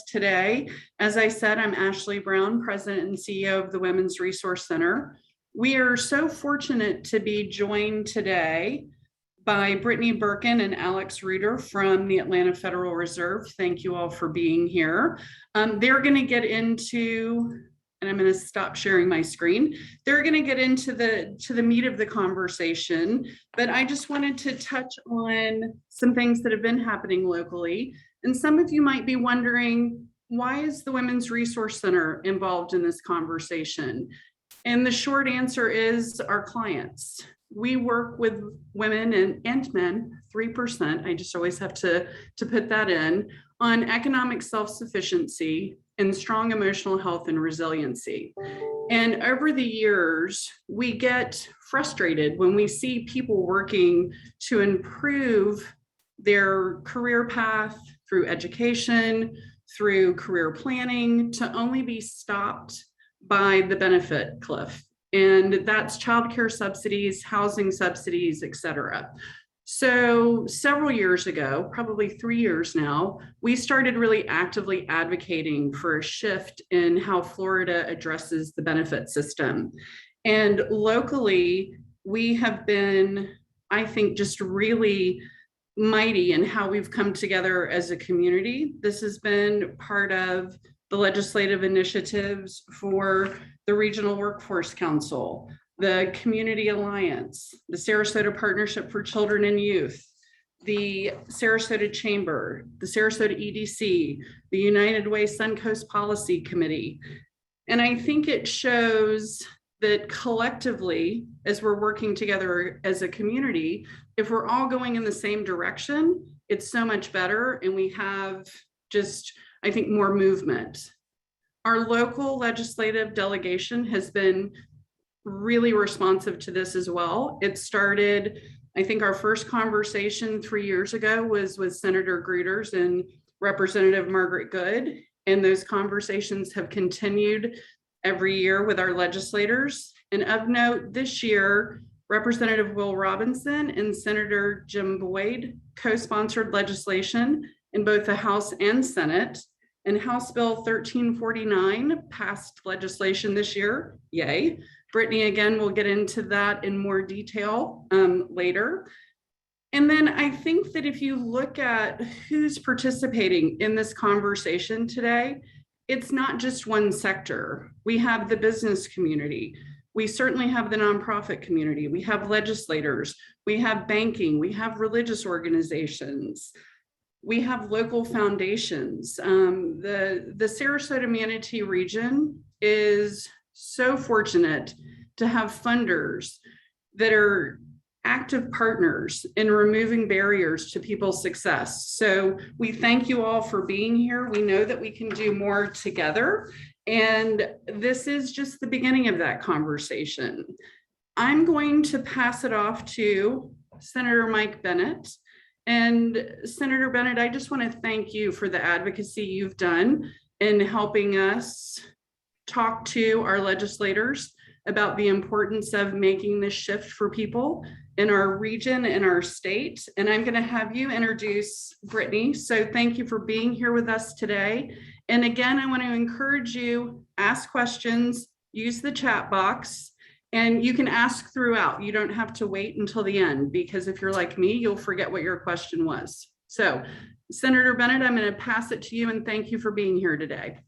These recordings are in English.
us today. As I said, I'm Ashley Brown, President and CEO of the Women's Resource Center. We are so fortunate to be joined today by Brittany Birkin and Alex Reuter from the Atlanta Federal Reserve. Thank you all for being here. They're going to get into, and I'm going to stop sharing my screen. They're going to get into the meat of the conversation, but I just wanted to touch on some things that have been happening locally. And some of you might be wondering, why is the Women's Resource Center involved in this conversation? And the short answer is our clients. We work with women and men, 3%, I just always have to put that in, on economic self-sufficiency and strong emotional health and resiliency. And over the years, we get frustrated when we see people working to improve their career path through education, through career planning, to only be stopped by the benefit cliff. And that's childcare subsidies, housing subsidies, et cetera. So several years ago, probably 3 years now, we started really actively advocating for a shift in how Florida addresses the benefit system. And locally, we have been, I think, just really mighty in how we've come together as a community. This has been part of the legislative initiatives for the Regional Workforce Council, the Community Alliance, the Sarasota Partnership for Children and Youth, the Sarasota Chamber, the Sarasota EDC, the United Way Suncoast Policy Committee. And I think it shows that collectively, as we're working together as a community, if we're all going in the same direction, it's so much better, and we have just, I think, more movement. Our local legislative delegation has been really responsive to this as well. It started, I think our first conversation 3 years ago was with Senator Gruters and Representative Margaret Good, and those conversations have continued every year with our legislators. And of note, this year, Representative Will Robinson and Senator Jim Boyd co-sponsored legislation in both the House and Senate. And House Bill 1349 passed legislation this year, yay. Brittany, again, will get into that in more detail later. And then I think that if you look at who's participating in this conversation today, it's not just one sector. We have the business community. We certainly have the nonprofit community. We have legislators. We have banking. We have religious organizations. We have local foundations. The Sarasota Manatee region is so fortunate to have funders that are active partners in removing barriers to people's success. So we thank you all for being here. We know that we can do more together, and this is just the beginning of that conversation. I'm going to pass it off to Senator Mike Bennett. And Senator Bennett, I just want to thank you for the advocacy you've done in helping us talk to our legislators about the importance of making this shift for people in our region and our state. And I'm going to have you introduce Brittany. So thank you for being here with us today. And again, I want to encourage you, ask questions, use the chat box. And you can ask throughout. You don't have to wait until the end, because if you're like me, you'll forget what your question was. So, Senator Bennett, I'm going to pass it to you, and thank you for being here today.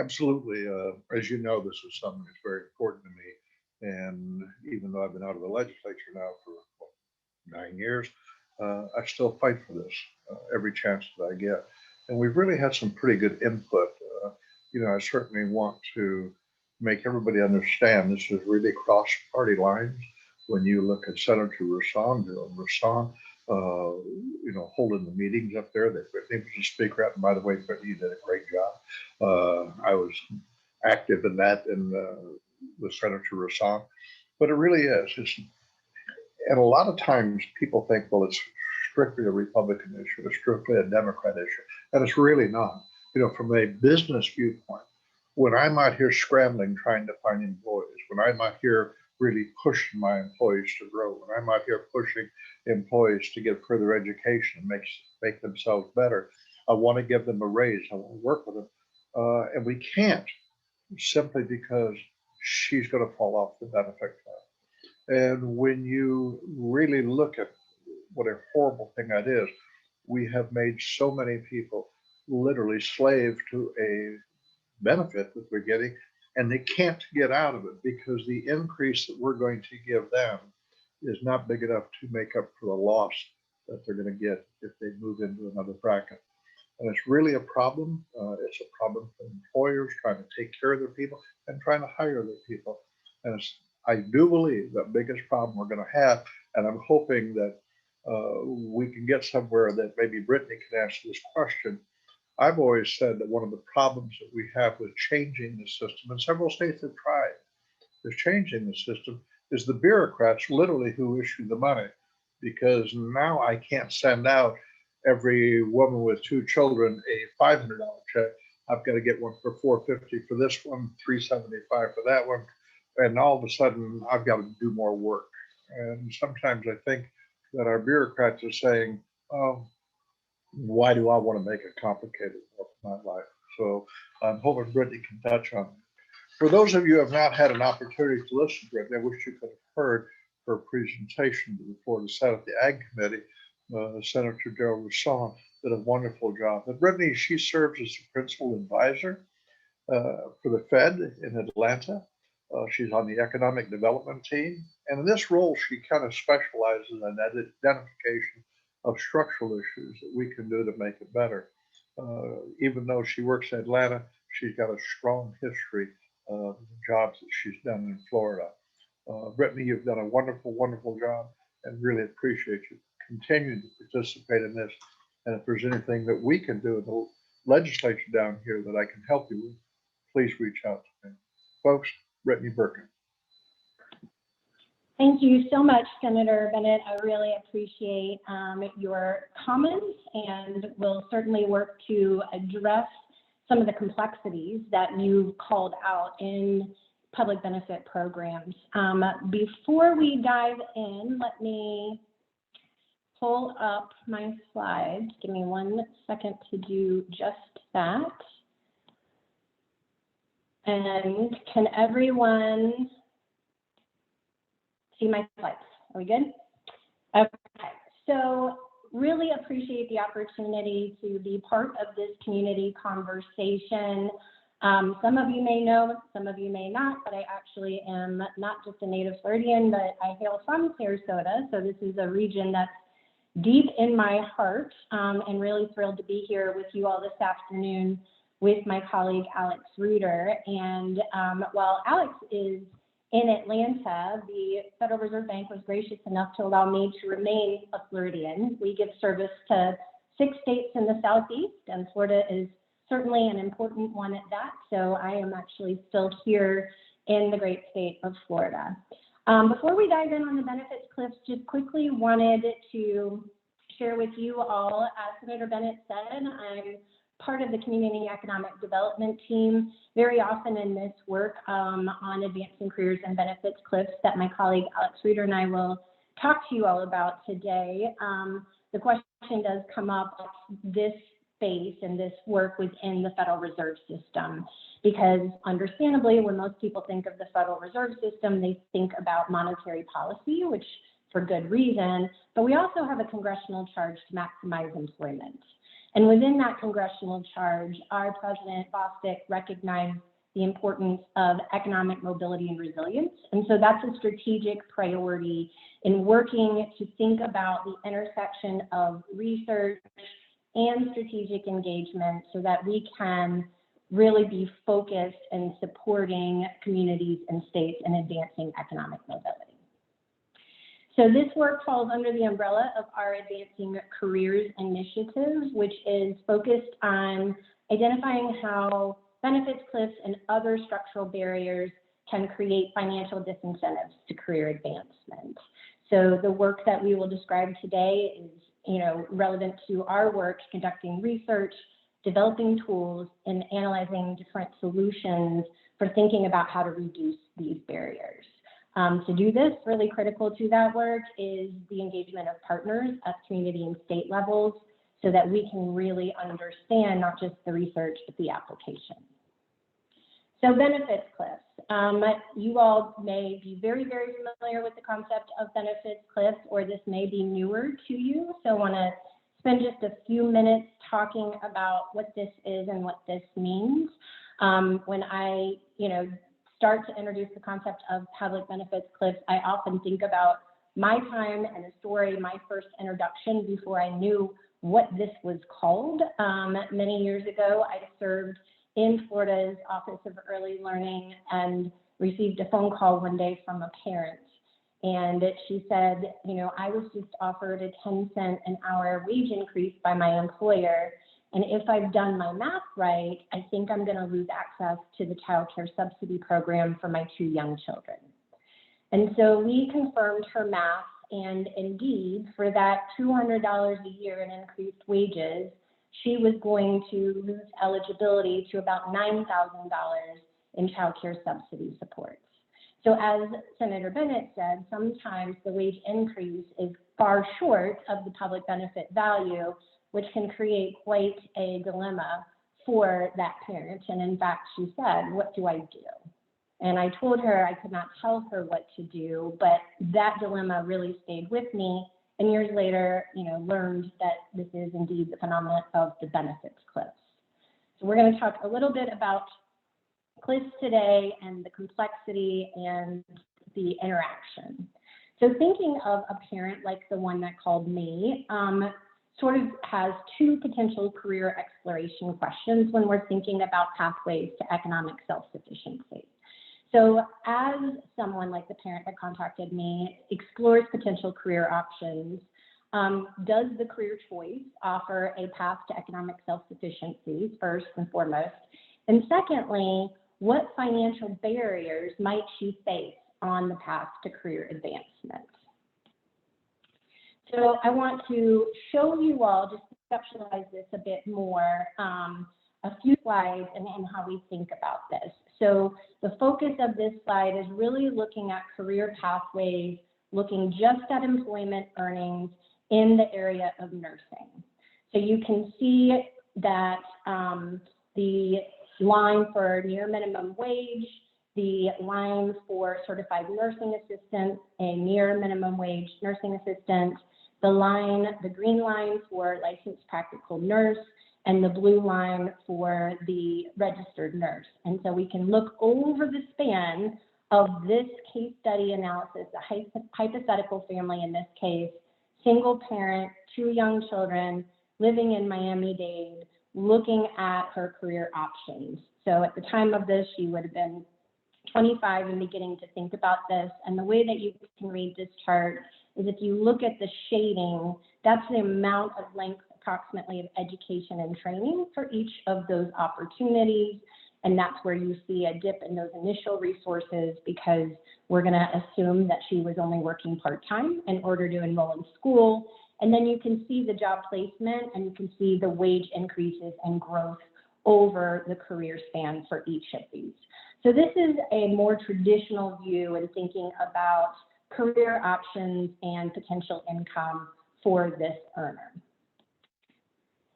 Absolutely. As you know, this is something that's very important to me. And even though I've been out of the legislature now for 9 years, I still fight for this every chance that I get. And we've really had some pretty good input. I certainly want to make everybody understand this is really cross party lines. When you look at Senator Rasan, holding the meetings up there, that Brittany was a speaker at, and by the way, Brittany did a great job. I was active in that with Senator Rasan, but it really is. And a lot of times people think, well, it's strictly a Republican issue, it's strictly a Democrat issue, and it's really not. From a business viewpoint, when I'm out here scrambling, trying to find employees, when I'm out here really pushing my employees to grow, when I'm out here pushing employees to get further education, make themselves better, I want to give them a raise. I want to work with them. And we can't simply because she's going to fall off the benefit plan. And when you really look at what a horrible thing that is, we have made so many people literally slave to a benefit that they're getting, and they can't get out of it because the increase that we're going to give them is not big enough to make up for the loss that they're going to get if they move into another bracket. And it's really a problem. It's a problem for employers trying to take care of their people and trying to hire their people. And I do believe the biggest problem we're going to have, and I'm hoping that we can get somewhere that maybe Brittany can answer this question. I've always said that one of the problems that we have with changing the system, and several states have tried, is changing the system, is the bureaucrats literally who issue the money. Because now I can't send out every woman with 2 children a $500 check. I've got to get one for $450 for this one, $375 for that one. And all of a sudden, I've got to do more work. And sometimes I think that our bureaucrats are saying, oh, why do I want to make it complicated for my life? So I'm hoping Brittany can touch on it. For those of you who have not had an opportunity to listen to Brittany, I wish you could have heard her presentation to the Florida Senate, the Ag Committee. Senator Joe Rasson did a wonderful job. And Brittany, she serves as the principal advisor for the Fed in Atlanta. She's on the economic development team. And in this role, she kind of specializes in identification of structural issues that we can do to make it better. Even though she works in Atlanta, she's got a strong history of jobs that she's done in Florida. Brittany, you've done a wonderful, wonderful job, and really appreciate you continuing to participate in this. And if there's anything that we can do in the legislature down here that I can help you with, please reach out to me. Folks, Brittany Birkin. Thank you so much, Senator Bennett. I really appreciate your comments, and will certainly work to address some of the complexities that you called out in public benefit programs. Before we dive in, let me pull up my slides. Give me 1 second to do just that. And can everyone see my slides? Are we good? Okay, so really appreciate the opportunity to be part of this community conversation. Some of you may know, some of you may not, but I actually am not just a native Floridian, but I hail from Sarasota. So this is a region that's deep in my heart, and really thrilled to be here with you all this afternoon with my colleague, Alex Reuter. And while Alex is in Atlanta, the Federal Reserve Bank was gracious enough to allow me to remain a Floridian. We give service to 6 states in the Southeast, and Florida is certainly an important one at that. So I am actually still here in the great state of Florida. Before we dive in on the benefits cliffs, just quickly wanted to share with you all, as Senator Bennett said, I'm part of the Community Economic Development team. Very often in this work on advancing careers and benefits cliffs that my colleague Alex Reuter and I will talk to you all about today. The question does come up, this space and this work within the Federal Reserve System, because understandably, when most people think of the Federal Reserve System, they think about monetary policy, which for good reason, but we also have a congressional charge to maximize employment. And within that congressional charge, our President Bostic recognized the importance of economic mobility and resilience. And so that's a strategic priority in working to think about the intersection of research and strategic engagement so that we can really be focused in supporting communities and states in advancing economic mobility. So this work falls under the umbrella of our Advancing Careers Initiative, which is focused on identifying how benefits cliffs and other structural barriers can create financial disincentives to career advancement. So the work that we will describe today is, relevant to our work conducting research, developing tools, and analyzing different solutions for thinking about how to reduce these barriers. To do this, really critical to that work is the engagement of partners at community and state levels. so that we can really understand not just the research, but the application. So benefits cliffs. You all may be very, very familiar with the concept of benefits cliffs, or this may be newer to you. So I want to spend just a few minutes talking about what this is and what this means. When I, start to introduce the concept of public benefits cliffs, I often think about my time and a story, my first introduction before I knew what this was called. Many years ago, I served in Florida's Office of Early Learning and received a phone call one day from a parent. And she said, I was just offered a 10-cent an hour wage increase by my employer. And if I've done my math right, I think I'm going to lose access to the child care subsidy program for my 2 young children. And so we confirmed her math, and indeed, for that $200 a year in increased wages, she was going to lose eligibility to about $9,000 in child care subsidy supports. So as Senator Bennett said, sometimes the wage increase is far short of the public benefit value, which can create quite a dilemma for that parent. And in fact, she said, what do I do? And I told her I could not tell her what to do, but that dilemma really stayed with me. And years later, learned that this is indeed the phenomenon of the benefits cliffs. So we're going to talk a little bit about cliffs today and the complexity and the interaction. So thinking of a parent like the one that called me, sort of has 2 potential career exploration questions when we're thinking about pathways to economic self-sufficiency. So as someone like the parent that contacted me explores potential career options, does the career choice offer a path to economic self-sufficiency, first and foremost? And secondly, what financial barriers might she face on the path to career advancement? So I want to show you all, just to conceptualize this a bit more, a few slides and how we think about this. So the focus of this slide is really looking at career pathways, looking just at employment earnings in the area of nursing. So you can see that the line for near minimum wage, the line for certified nursing assistant, a near minimum wage nursing assistant, the green line for licensed practical nurse, and the blue line for the registered nurse. And so we can look over the span of this case study analysis, a hypothetical family in this case, single parent, 2 young children, living in Miami-Dade, looking at her career options. So at the time of this, she would have been 25 and beginning to think about this. And the way that you can read this chart is if you look at the shading, that's the amount of length approximately of education and training for each of those opportunities. And that's where you see a dip in those initial resources, because we're going to assume that she was only working part-time in order to enroll in school. And then you can see the job placement, and you can see the wage increases and growth over the career span for each of these. So this is a more traditional view in thinking about career options and potential income for this earner.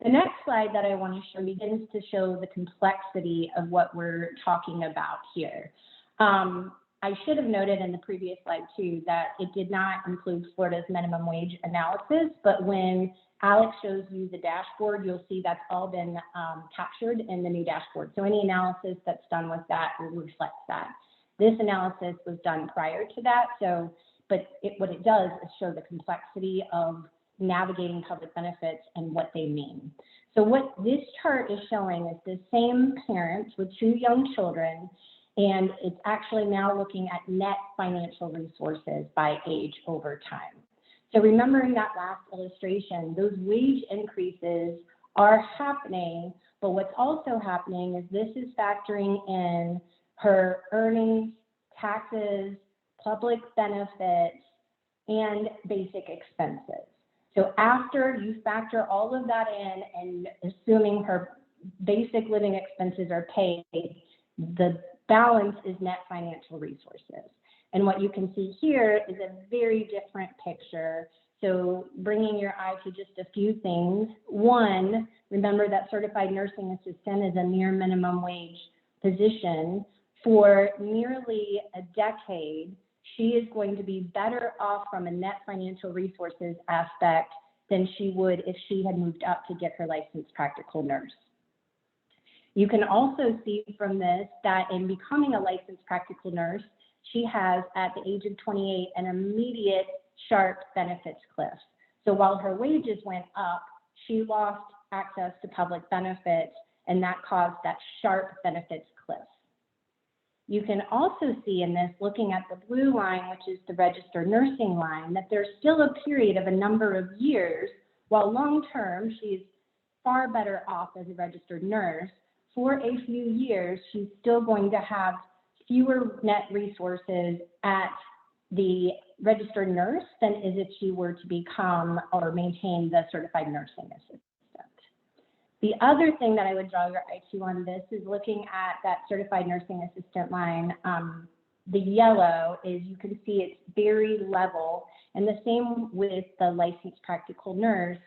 The next slide that I want to show begins to show the complexity of what we're talking about here. I should have noted in the previous slide too that it did not include Florida's minimum wage analysis, but when Alex shows you the dashboard, you'll see that's all been captured in the new dashboard. So any analysis that's done with that will reflect that. This analysis was done prior to that, but what it does is show the complexity of navigating public benefits and what they mean. So what this chart is showing is the same parents with 2 young children, and it's actually now looking at net financial resources by age over time. So remembering that last illustration, those wage increases are happening, but what's also happening is this is factoring in her earnings, taxes, public benefits, and basic expenses. So after you factor all of that in and assuming her basic living expenses are paid, the balance is net financial resources. And what you can see here is a very different picture So bringing your eye to just a few things. One, remember that certified nursing assistant is a near minimum wage position. For nearly a decade, she is going to be better off from a net financial resources aspect than she would if she had moved up to get her licensed practical nurse. You can also see from this that in becoming a licensed practical nurse, she has, at the age of 28, an immediate sharp benefits cliff. So while her wages went up, she lost access to public benefits, and that caused that sharp benefits cliff. You can also see in this, looking at the blue line, which is the registered nursing line, that there's still a period of a number of years, while long-term, she's far better off as a registered nurse. For a few years, she's still going to have fewer net resources at the registered nurse than is if she were to become or maintain the certified nursing assistant. The other thing that I would draw your eye to on this is looking at that certified nursing assistant line. The yellow is, you can see it's very level, and the same with the licensed practical nurse.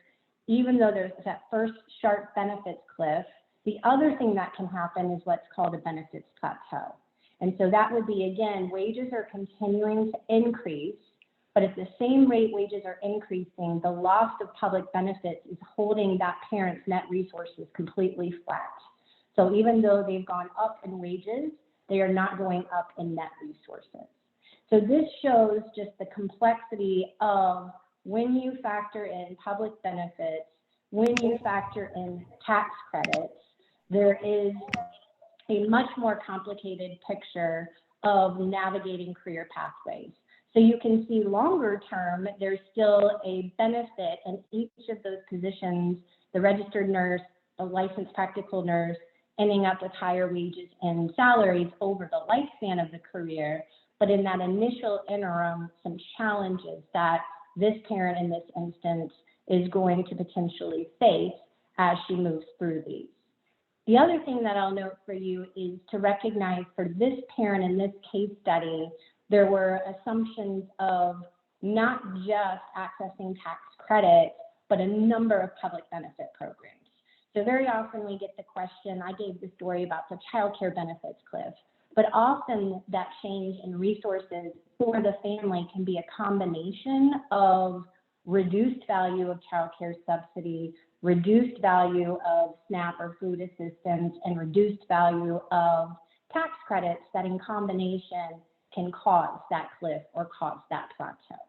Even though there's that first sharp benefits cliff, the other thing that can happen is what's called a benefits plateau. And so that would be, again, wages are continuing to increase, but at the same rate wages are increasing, the loss of public benefits is holding that parent's net resources completely flat. So even though they've gone up in wages, they are not going up in net resources. So this shows just the complexity of when you factor in public benefits, when you factor in tax credits, there is a much more complicated picture of navigating career pathways. So you can see longer term, there's still a benefit in each of those positions, the registered nurse, the licensed practical nurse, ending up with higher wages and salaries over the lifespan of the career. But in that initial interim, some challenges that this parent in this instance is going to potentially face as she moves through these. The other thing that I'll note for you is to recognize for this parent in this case study, there were assumptions of not just accessing tax credit, but a number of public benefit programs. So very often we get the question, I gave the story about the child care benefits cliff, but often that change in resources for the family can be a combination of reduced value of child care subsidy, reduced value of SNAP or food assistance, and reduced value of tax credits that in combination can cause that cliff or cause that plateau.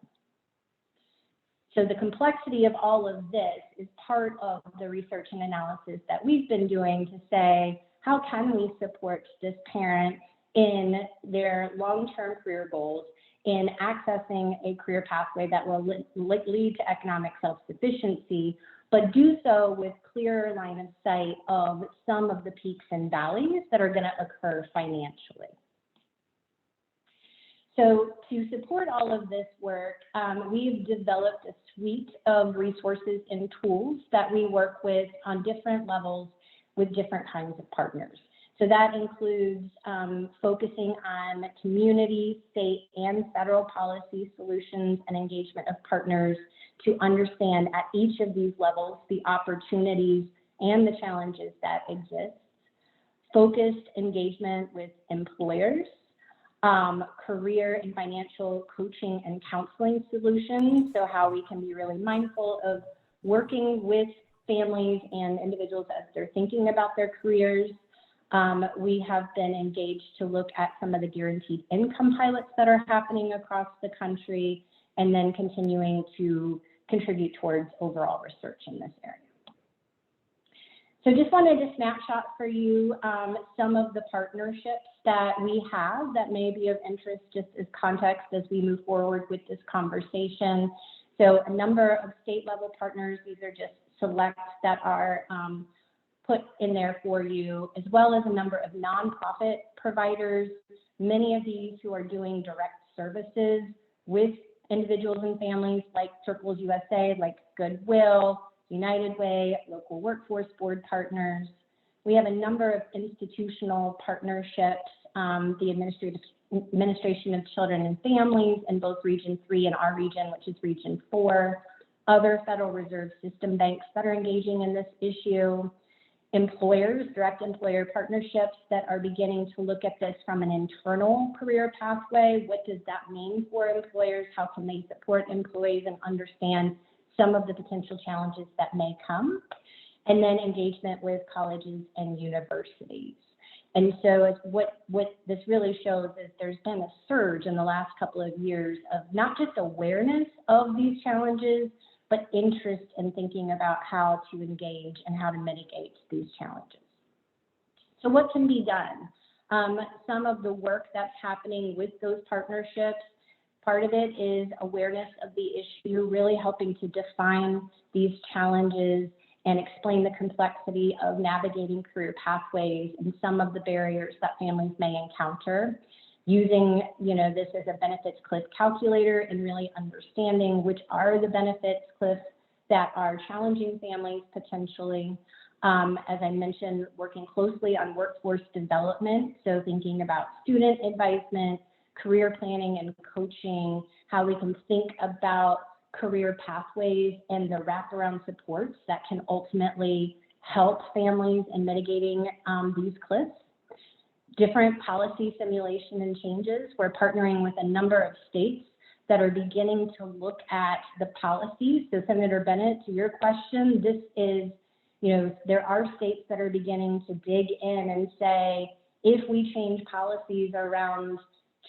So the complexity of all of this is part of the research and analysis that we've been doing to say, how can we support this parent in their long-term career goals, in accessing a career pathway that will lead to economic self-sufficiency, but do so with clearer line of sight of some of the peaks and valleys that are going to occur financially. So to support all of this work, we've developed a suite of resources and tools that we work with on different levels with different kinds of partners. So that includes focusing on community, state, and federal policy solutions and engagement of partners to understand at each of these levels the opportunities and the challenges that exist. Focused engagement with employers, career and financial coaching and counseling solutions, so how we can be really mindful of working with families and individuals as they're thinking about their careers. We have been engaged to look at some of the guaranteed income pilots that are happening across the country, and then continuing to contribute towards overall research in this area. So just wanted to snapshot for you some of the partnerships that we have that may be of interest just as context as we move forward with this conversation. So a number of state level partners, these are just selects that are put in there for you, as well as a number of nonprofit providers, many of these who are doing direct services with individuals and families like Circles USA, like Goodwill, United Way, local workforce board partners. We have a number of institutional partnerships, the Administration of Children and Families in both Region 3 and our region, which is Region 4. other Federal Reserve System banks that are engaging in this issue, employers, direct employer partnerships that are beginning to look at this from an internal career pathway. What does that mean for employers? How can they support employees and understand some of the potential challenges that may come? And then engagement with colleges and universities. And so what this really shows is there's been a surge in the last couple of years of not just awareness of these challenges, but interest in thinking about how to engage and how to mitigate these challenges. So what can be done? Some of the work that's happening with those partnerships, part of it is awareness of the issue, really helping to define these challenges and explain the complexity of navigating career pathways and some of the barriers that families may encounter. Using, this as a benefits cliff calculator and really understanding which are the benefits cliffs that are challenging families potentially. As I mentioned, working closely on workforce development. So thinking about student advisement, career planning and coaching, how we can think about career pathways and the wraparound supports that can ultimately help families in mitigating these cliffs. Different policy simulation and changes. We're partnering with a number of states that are beginning to look at the policies. So Senator Bennett, to your question, this is, there are states that are beginning to dig in and say, if we change policies around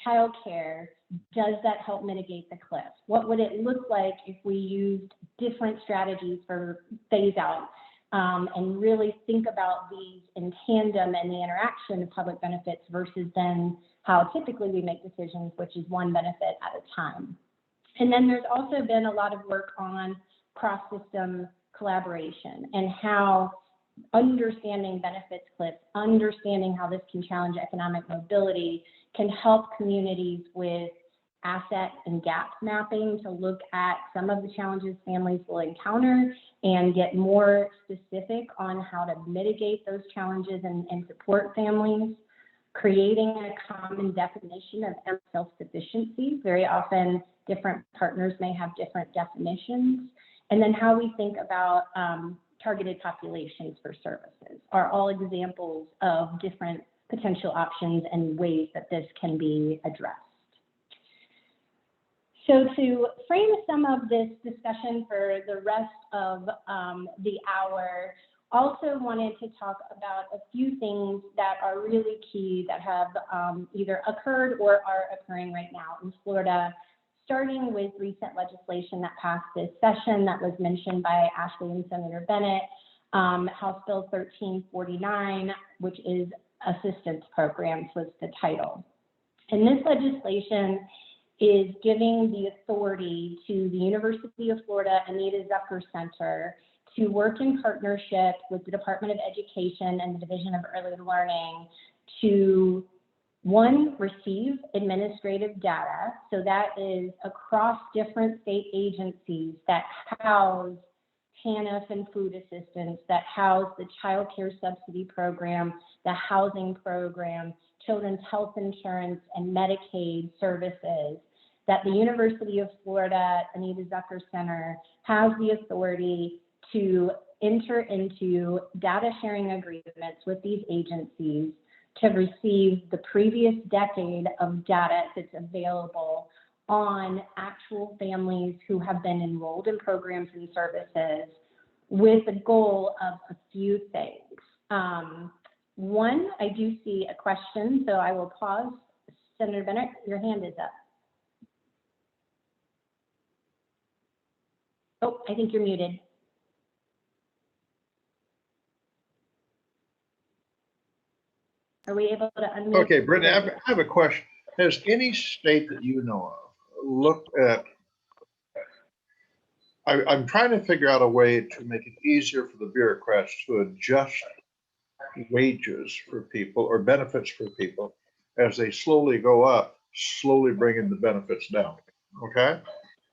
childcare, does that help mitigate the cliff? What would it look like if we used different strategies for phase out? And really think about these in tandem and the interaction of public benefits versus then how typically we make decisions, which is one benefit at a time. And then there's also been a lot of work on cross-system collaboration and how understanding benefits cliffs, understanding how this can challenge economic mobility can help communities with asset and gap mapping to look at some of the challenges families will encounter and get more specific on how to mitigate those challenges and support families. Creating a common definition of self-sufficiency. Very often different partners may have different definitions. And then how we think about targeted populations for services are all examples of different potential options and ways that this can be addressed. So to frame some of this discussion for the rest of the hour, also wanted to talk about a few things that are really key that have either occurred or are occurring right now in Florida, starting with recent legislation that passed this session that was mentioned by Ashley and Senator Bennett, House Bill 1349, which is assistance programs was the title. And this legislation is giving the authority to the University of Florida Anita Zucker Center to work in partnership with the Department of Education and the Division of Early Learning to, one, receive administrative data. So that is across different state agencies that house TANF and food assistance, that house the child care subsidy program, the housing program, children's health insurance, and Medicaid services, that the University of Florida Anita Zucker Center has the authority to enter into data sharing agreements with these agencies to receive the previous decade of data that's available on actual families who have been enrolled in programs and services with the goal of a few things. One, I do see a question, so I will pause. Senator Bennett, your hand is up. Oh, I think you're muted. Are we able to unmute? Okay, Brittany, I have a question. Has any state that you know of looked at, I'm trying to figure out a way to make it easier for the bureaucrats to adjust wages for people or benefits for people as they slowly go up, slowly bringing the benefits down, okay?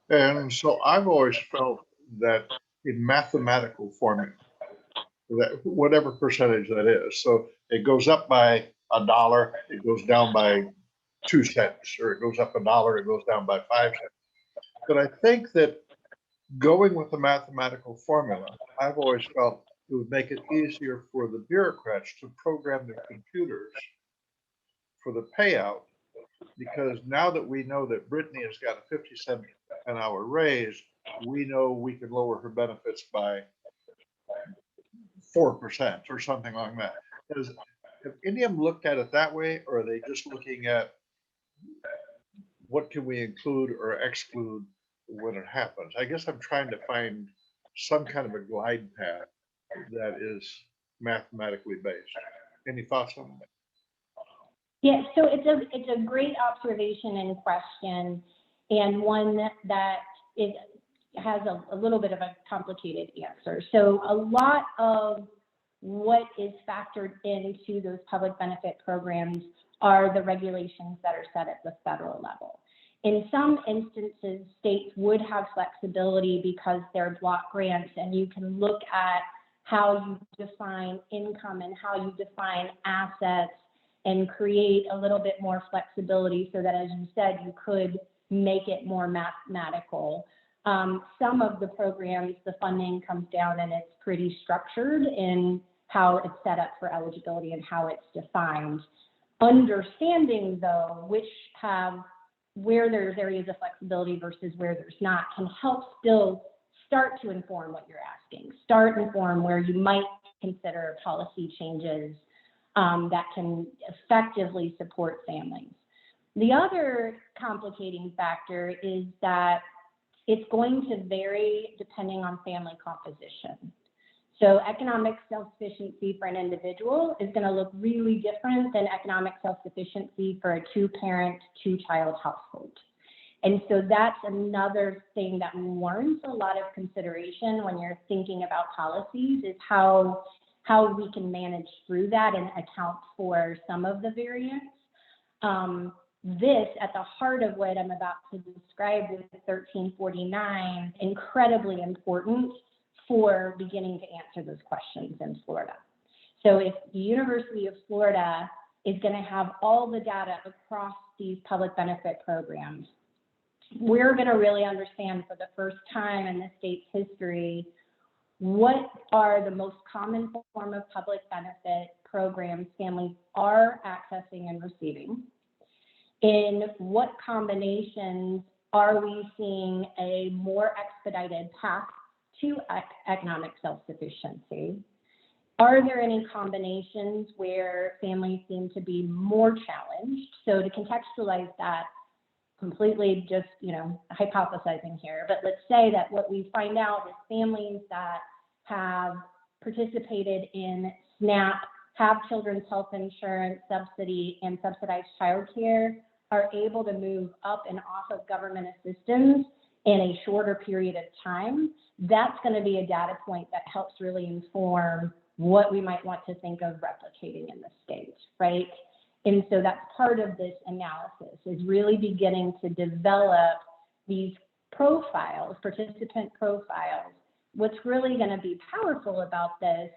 And so I've always felt that in mathematical formula, that whatever percentage that is, so it goes up by $1, it goes down by 2 cents, or it goes up $1, it goes down by 5 cents. But I think that going with the mathematical formula, I've always felt it would make it easier for the bureaucrats to program their computers for the payout, because now that we know that Brittany has got a 50 cent an hour raise, we know we can lower her benefits by 4% or something like that. Have any of them looked at it that way, or are they just looking at what can we include or exclude when it happens? I guess I'm trying to find some kind of a glide path that is mathematically based. Any thoughts on that? Yeah, so it's a great observation and question, and one that has a little bit of a complicated answer. So a lot of what is factored into those public benefit programs are the regulations that are set at the federal level. In some instances, states would have flexibility because they're block grants, and you can look at how you define income and how you define assets and create a little bit more flexibility so that, as you said, you could make it more mathematical. Some of the programs, the funding comes down and it's pretty structured in how it's set up for eligibility and how it's defined. Understanding, though, where there's areas of flexibility versus where there's not can help still start to inform what you're asking, start inform where you might consider policy changes that can effectively support families. The other complicating factor is that it's going to vary depending on family composition. So economic self-sufficiency for an individual is going to look really different than economic self-sufficiency for a two-parent, two-child household. And so that's another thing that warrants a lot of consideration when you're thinking about policies, is how we can manage through that and account for some of the variance. This, at the heart of what I'm about to describe with 1349, incredibly important for beginning to answer those questions in Florida. So if the University of Florida is going to have all the data across these public benefit programs, we're going to really understand for the first time in the state's history what are the most common form of public benefit programs families are accessing and receiving. In what combinations are we seeing a more expedited path to economic self-sufficiency? Are there any combinations where families seem to be more challenged? So to contextualize that, completely just, hypothesizing here, but let's say that what we find out is families that have participated in SNAP, have children's health insurance subsidy, and subsidized childcare are able to move up and off of government assistance in a shorter period of time. That's going to be a data point that helps really inform what we might want to think of replicating in the state, right? And so that's part of this analysis, is really beginning to develop these profiles, participant profiles. What's really going to be powerful about this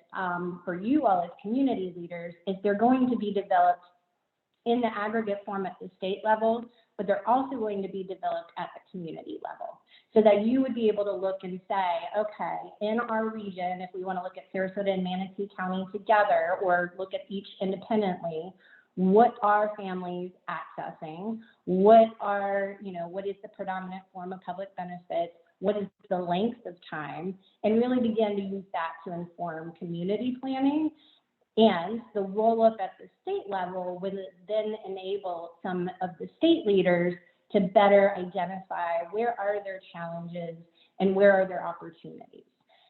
for you all as community leaders is they're going to be developed in the aggregate form at the state level, but they're also going to be developed at the community level, so that you would be able to look and say, okay, in our region, if we want to look at Sarasota and Manatee County together, or look at each independently, what are families accessing? What is the predominant form of public benefits? What is the length of time? And really begin to use that to inform community planning. And the roll-up at the state level would then enable some of the state leaders to better identify where are their challenges and where are their opportunities.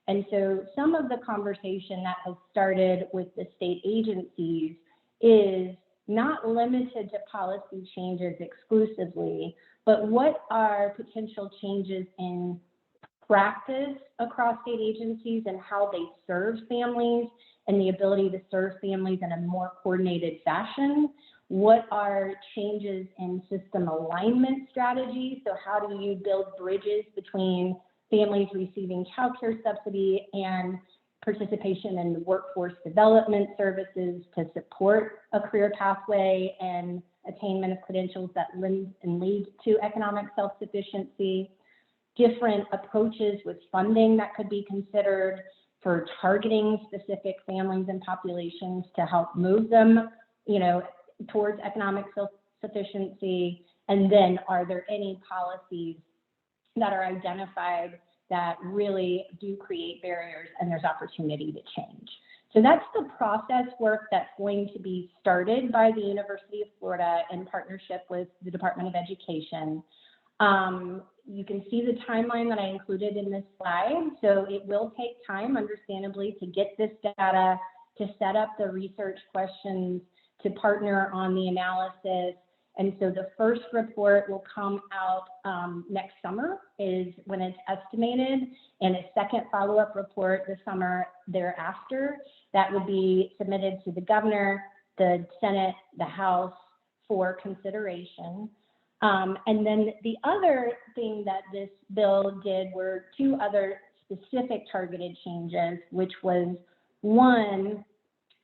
And so some of the conversation that has started with the state agencies is not limited to policy changes exclusively, but what are potential changes in practice across state agencies and how they serve families and the ability to serve families in a more coordinated fashion? What are changes in system alignment strategies? So how do you build bridges between families receiving child care subsidy and participation in workforce development services to support a career pathway and attainment of credentials that lead to economic self-sufficiency? different approaches with funding that could be considered for targeting specific families and populations to help move them, towards economic self-sufficiency? And then are there any policies that are identified that really do create barriers and there's opportunity to change? So that's the process work that's going to be started by the University of Florida in partnership with the Department of Education. You can see the timeline that I included in this slide. So it will take time, understandably, to get this data, to set up the research questions, to partner on the analysis. And so the first report will come out next summer is when it's estimated, and a second follow-up report the summer thereafter that would be submitted to the governor, the Senate, the House for consideration. And then the other thing that this bill did were two other specific targeted changes, which was one,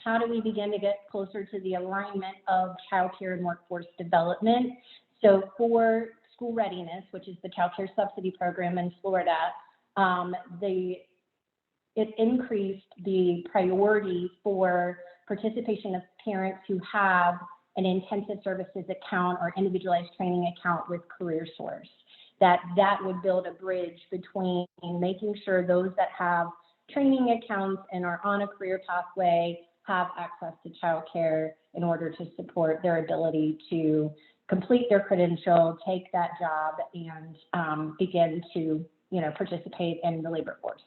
how do we begin to get closer to the alignment of childcare and workforce development? So for school readiness, which is the childcare subsidy program in Florida, it increased the priority for participation of parents who have an intensive services account or individualized training account with CareerSource. That would build a bridge between making sure those that have training accounts and are on a career pathway have access to childcare in order to support their ability to complete their credential, take that job, and begin to participate in the labor force.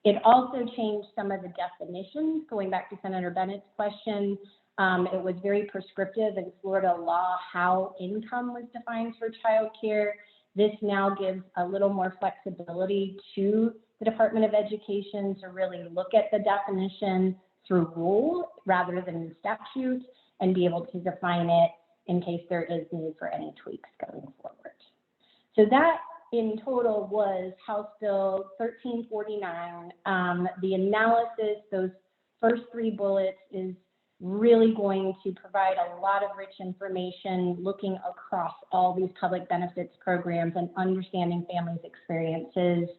It also changed some of the definitions, going back to Senator Bennett's question. It was very prescriptive in Florida law how income was defined for childcare. This now gives a little more flexibility to the Department of Education to really look at the definition through rule rather than statute and be able to define it in case there is need for any tweaks going forward. So that in total was House Bill 1349. The analysis, those first three bullets, is really going to provide a lot of rich information looking across all these public benefits programs and understanding families' experiences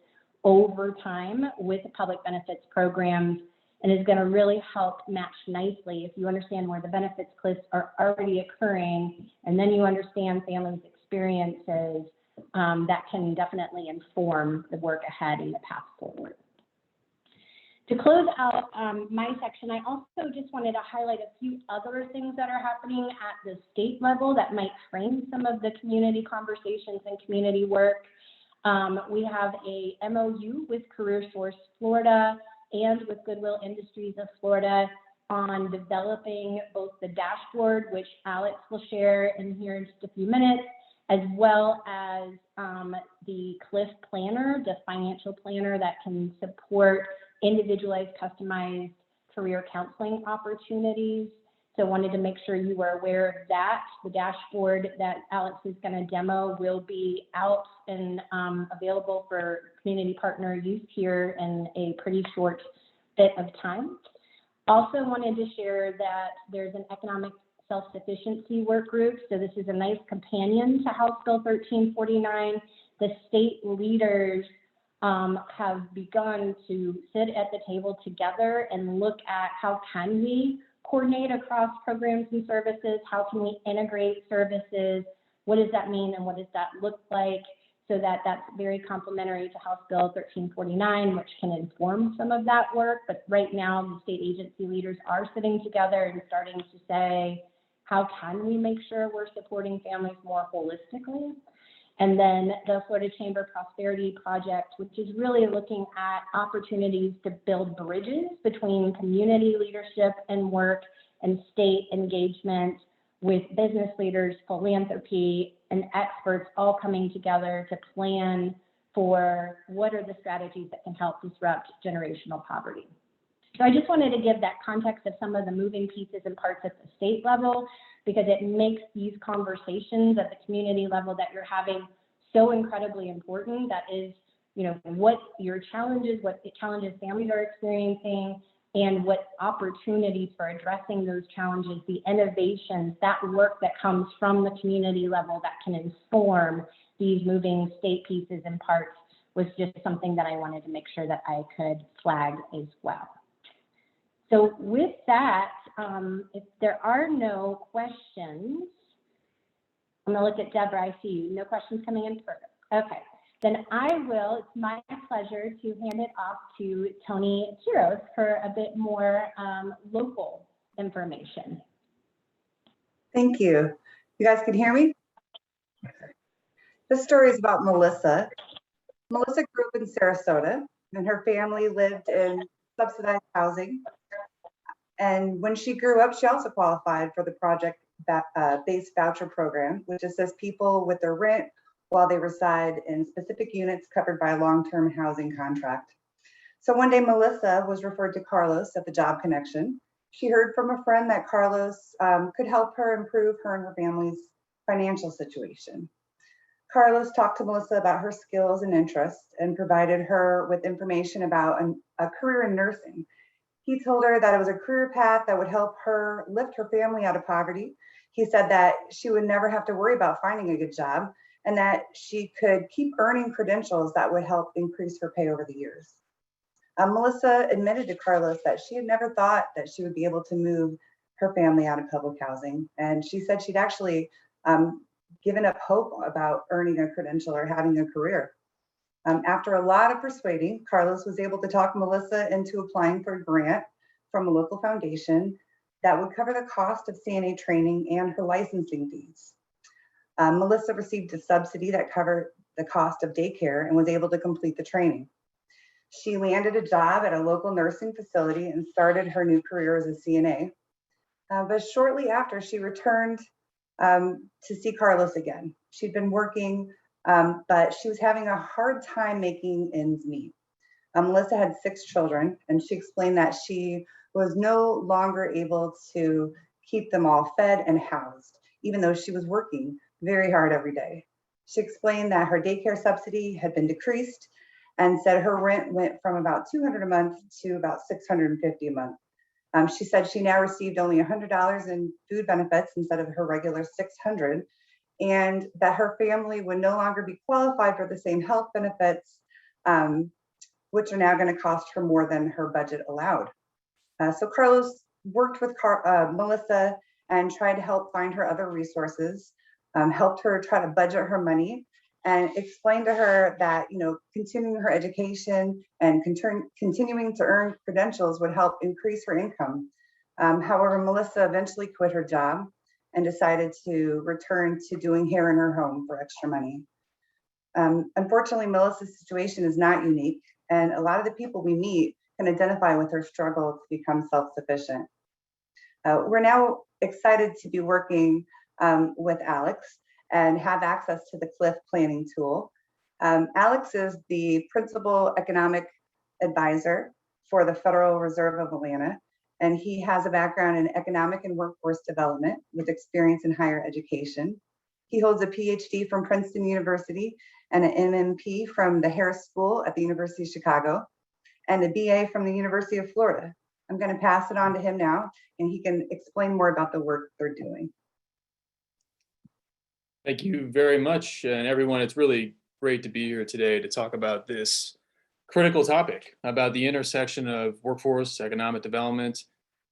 over time with public benefits programs, and is going to really help match nicely if you understand where the benefits cliffs are already occurring, and then you understand families' experiences, that can definitely inform the work ahead and the path forward. To close out my section, I also just wanted to highlight a few other things that are happening at the state level that might frame some of the community conversations and community work. We have a MOU with CareerSource Florida and with Goodwill Industries of Florida on developing both the dashboard, which Alex will share in here in just a few minutes, as well as the CLIF planner, the financial planner that can support individualized, customized career counseling opportunities. So wanted to make sure you were aware of that. The dashboard that Alex is going to demo will be out and available for community partner use here in a pretty short bit of time. Also wanted to share that there's an economic self-sufficiency work group. So this is a nice companion to House Bill 1349. The state leaders have begun to sit at the table together and look at how can we coordinate across programs and services, how can we integrate services, what does that mean and what does that look like, so that's very complementary to House Bill 1349, which can inform some of that work. But right now, the state agency leaders are sitting together and starting to say, how can we make sure we're supporting families more holistically? And then the Florida Chamber Prosperity Project, which is really looking at opportunities to build bridges between community leadership and work and state engagement with business leaders, philanthropy, and experts all coming together to plan for what are the strategies that can help disrupt generational poverty. So I just wanted to give that context of some of the moving pieces and parts at the state level, because it makes these conversations at the community level that you're having so incredibly important. That is, what your challenges, what challenges families are experiencing, and what opportunities for addressing those challenges, the innovations, that work that comes from the community level that can inform these moving state pieces and parts was just something that I wanted to make sure that I could flag as well. So with that, if there are no questions, I'm gonna look at Deborah, I see you. No questions coming in further. Okay, then I will, it's my pleasure to hand it off to Tony Quiros for a bit more local information. Thank you. You guys can hear me? This story is about Melissa. Melissa grew up in Sarasota, and her family lived in subsidized housing. And when she grew up, she also qualified for the project-based voucher program, which assists people with their rent while they reside in specific units covered by a long-term housing contract. So one day, Melissa was referred to Carlos at the Job Connection. She heard from a friend that Carlos could help her improve her and her family's financial situation. Carlos talked to Melissa about her skills and interests and provided her with information about a career in nursing. He told her that it was a career path that would help her lift her family out of poverty. He said that she would never have to worry about finding a good job and that she could keep earning credentials that would help increase her pay over the years. Melissa admitted to Carlos that she had never thought that she would be able to move her family out of public housing. And she said she'd actually given up hope about earning a credential or having a career. After a lot of persuading, Carlos was able to talk Melissa into applying for a grant from a local foundation that would cover the cost of CNA training and her licensing fees. Melissa received a subsidy that covered the cost of daycare and was able to complete the training. She landed a job at a local nursing facility and started her new career as a CNA. But shortly after, she returned to see Carlos again. She'd been working, but she was having a hard time making ends meet. Melissa had 6 children, and she explained that she was no longer able to keep them all fed and housed, even though she was working very hard every day. She explained that her daycare subsidy had been decreased and said her rent went from about $200 a month to about $650 a month. She said she now received only $100 in food benefits instead of her regular $600, and that her family would no longer be qualified for the same health benefits, which are now going to cost her more than her budget allowed. So Carlos worked with Melissa and tried to help find her other resources, helped her try to budget her money, and explained to her that, you know, continuing her education and continuing to earn credentials would help increase her income. However, Melissa eventually quit her job and decided to return to doing hair in her home for extra money. Unfortunately, Melissa's situation is not unique, and a lot of the people we meet can identify with her struggle to become self-sufficient. We're now excited to be working with Alex and have access to the CLIF planning tool. Alex is the principal economic advisor for the Federal Reserve of Atlanta, and he has a background in economic and workforce development with experience in higher education. He holds a PhD from Princeton University and an MMP from the Harris School at the University of Chicago and a BA from the University of Florida. I'm going to pass it on to him now, and he can explain more about the work they're doing. Thank you very much, and everyone. It's really great to be here today to talk about this critical topic about the intersection of workforce, economic development,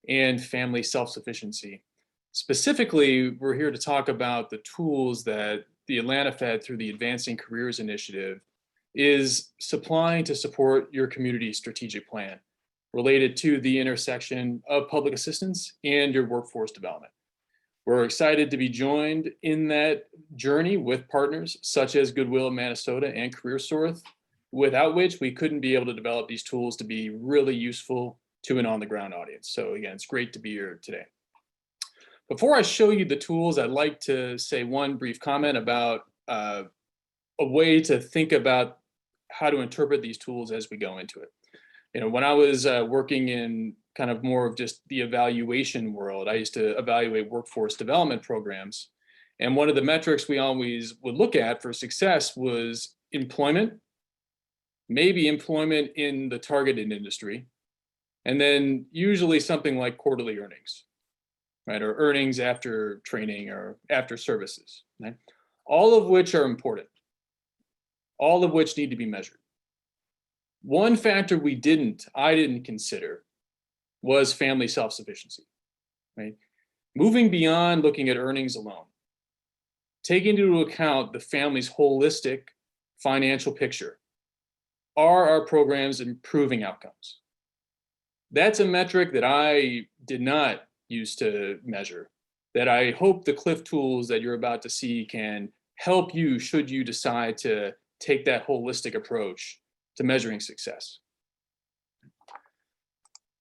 and family self-sufficiency. Specifically, we're here to talk about the tools that the Atlanta Fed, through the Advancing Careers Initiative, is supplying to support your community strategic plan related to the intersection of public assistance and your workforce development. We're excited to be joined in that journey with partners such as Goodwill Manasota and CareerSource, without which we couldn't be able to develop these tools to be really useful to an on-the-ground audience. So again, it's great to be here today. Before I show you the tools, I'd like to say one brief comment about a way to think about how to interpret these tools as we go into it. You know, when I was working in kind of more of just the evaluation world, I used to evaluate workforce development programs. And one of the metrics we always would look at for success was employment, maybe employment in the targeted industry, and then usually something like quarterly earnings, right? Or earnings after training or after services, right? All of which are important. all of which need to be measured. One factor I didn't consider was family self-sufficiency, right? Moving beyond looking at earnings alone, taking into account the family's holistic financial picture. Are our programs improving outcomes? That's a metric that I did not use to measure, that I hope the CLIF tools that you're about to see can help you should you decide to take that holistic approach to measuring success.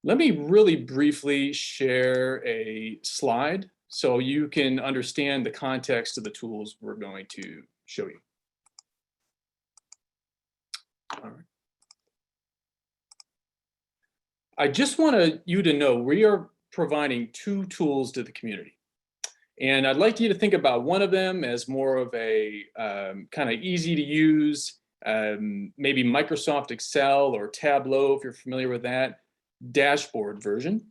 Let me really briefly share a slide so you can understand the context of the tools we're going to show you. All right. I just want you to know we are providing 2 tools to the community. And I'd like you to think about one of them as more of a kind of easy to use, maybe Microsoft Excel or Tableau, if you're familiar with that, dashboard version.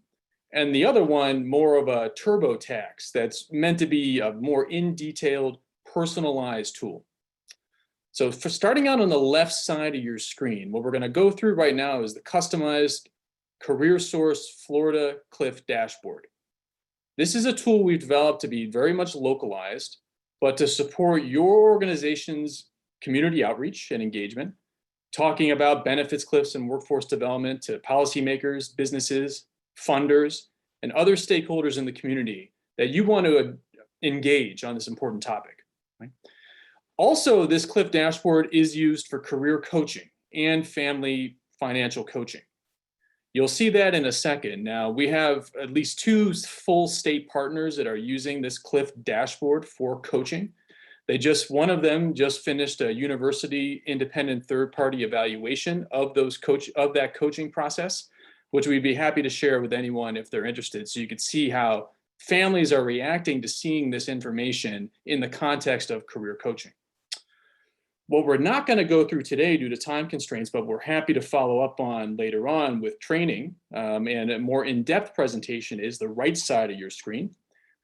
And the other one, more of a TurboTax that's meant to be a more in-detailed, personalized tool. So for starting out on the left side of your screen, what we're going to go through right now is the customized CareerSource Florida CLIF dashboard. This is a tool we've developed to be very much localized, but to support your organization's community outreach and engagement, talking about benefits cliffs and workforce development to policymakers, businesses, funders, and other stakeholders in the community that you want to engage on this important topic. Right? Also, this CLIF dashboard is used for career coaching and family financial coaching. You'll see that in a second. Now, we have at least 2 full state partners that are using this CLIF dashboard for coaching. One of them just finished a university independent third-party evaluation of that coaching process, which we'd be happy to share with anyone if they're interested. So you can see how families are reacting to seeing this information in the context of career coaching. What we're not going to go through today due to time constraints, but we're happy to follow up on later on with training and a more in-depth presentation is the right side of your screen.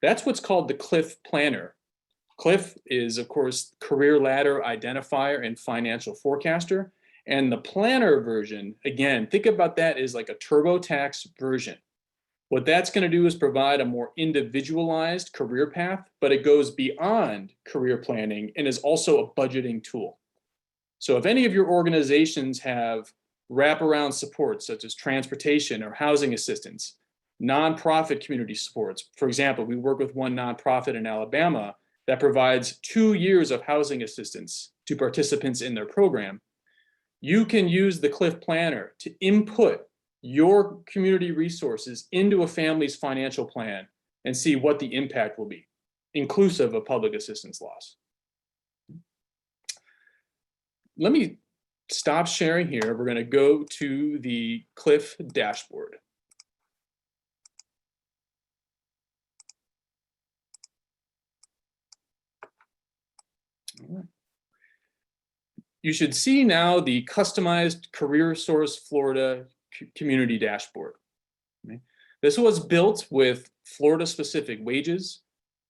That's what's called the CLIF Planner. CLIF is, of course, Career Ladder Identifier and Financial Forecaster. And the Planner version, again, think about that as like a TurboTax version. What that's going to do is provide a more individualized career path, but it goes beyond career planning and is also a budgeting tool. So if any of your organizations have wraparound supports such as transportation or housing assistance, nonprofit community supports, for example, we work with one nonprofit in Alabama that provides 2 years of housing assistance to participants in their program, you can use the CLIF Planner to input your community resources into a family's financial plan and see what the impact will be, inclusive of public assistance laws. Let me stop sharing here. We're going to go to the CLIF dashboard. All right. You should see now the customized CareerSource Florida community dashboard. Okay. This was built with Florida-specific wages,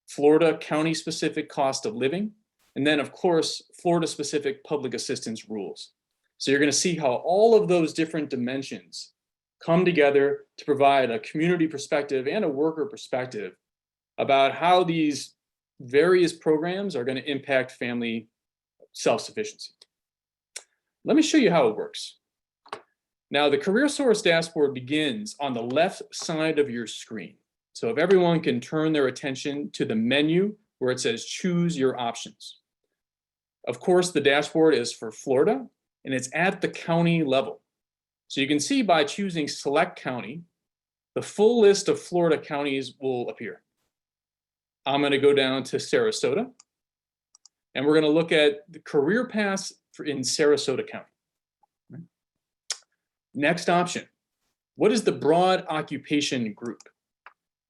Florida county-specific cost of living, and then, of course, Florida-specific public assistance rules. So you're going to see how all of those different dimensions come together to provide a community perspective and a worker perspective about how these various programs are going to impact family self-sufficiency. Let me show you how it works. Now, the CareerSource dashboard begins on the left side of your screen. So if everyone can turn their attention to the menu where it says choose your options. Of course, the dashboard is for Florida and it's at the county level. So you can see by choosing select county, the full list of Florida counties will appear. I'm going to go down to Sarasota and we're going to look at the career paths in Sarasota County. Next option, what is the broad occupation group?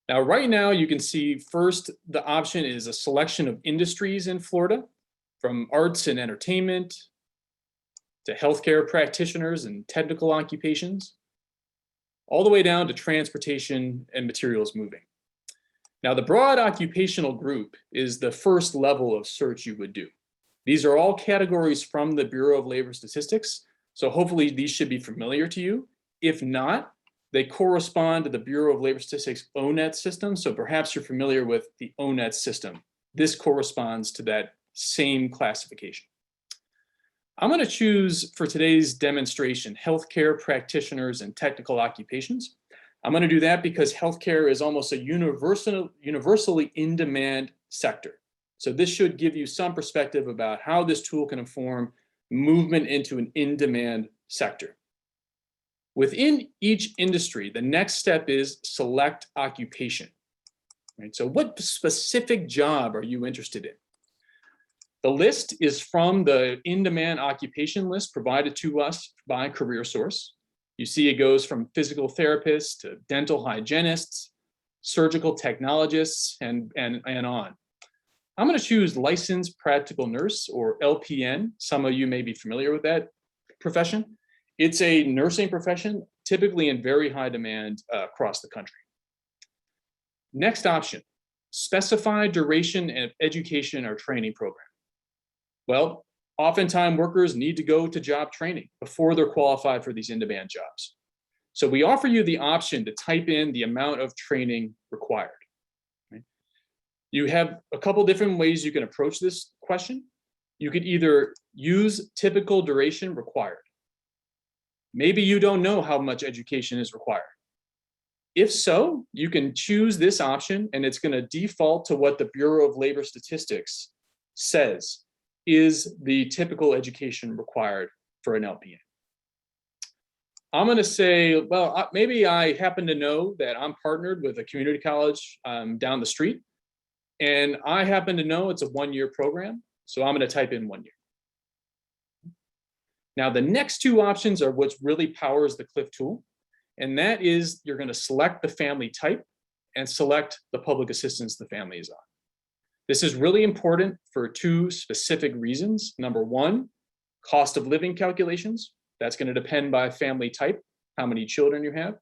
Now, right now, you can see first, the option is a selection of industries in Florida, from arts and entertainment to healthcare practitioners and technical occupations, all the way down to transportation and materials moving. Now, the broad occupational group is the first level of search you would do. These are all categories from the Bureau of Labor Statistics. So hopefully these should be familiar to you. If not, they correspond to the Bureau of Labor Statistics ONET system. So perhaps you're familiar with the ONET system. This corresponds to that same classification. I'm going to choose for today's demonstration, healthcare practitioners and technical occupations. I'm going to do that because healthcare is almost a universally in-demand sector. So this should give you some perspective about how this tool can inform movement into an in-demand sector. Within each industry, the next step is select occupation. Right? So what specific job are you interested in? The list is from the in-demand occupation list provided to us by CareerSource. You see it goes from physical therapists to dental hygienists, surgical technologists, and on. I'm going to choose licensed practical nurse, or LPN. Some of you may be familiar with that profession. It's a nursing profession, typically in very high demand across the country. Next option, specified duration of education or training program. Well, oftentimes workers need to go to job training before they're qualified for these in-demand jobs. So we offer you the option to type in the amount of training required. Right? You have a couple different ways you can approach this question. You could either use typical duration required. Maybe you don't know how much education is required. If so, you can choose this option and it's going to default to what the Bureau of Labor Statistics says is the typical education required for an LPN. I'm going to say, well, maybe I happen to know that I'm partnered with a community college down the street, and I happen to know it's a one-year program, so I'm going to type in 1 year. Now, the next two options are what really powers the CLIF tool, and that is you're going to select the family type and select the public assistance the family is on. This is really important for two specific reasons. Number one, cost of living calculations. That's going to depend by family type, how many children you have.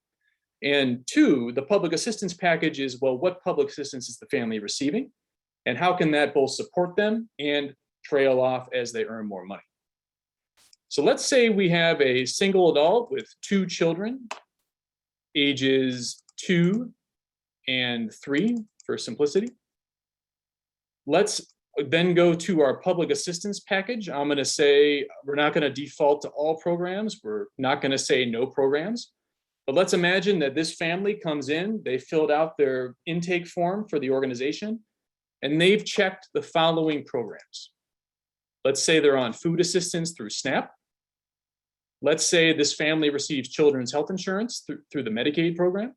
And two, the public assistance package is, well, what public assistance is the family receiving? And how can that both support them and trail off as they earn more money? So let's say we have a single adult with 2 children, ages 2 and 3 for simplicity. Let's then go to our public assistance package. I'm going to say we're not going to default to all programs. We're not going to say no programs. But let's imagine that this family comes in, they filled out their intake form for the organization, and they've checked the following programs. Let's say they're on food assistance through SNAP. Let's say this family receives children's health insurance through the Medicaid program.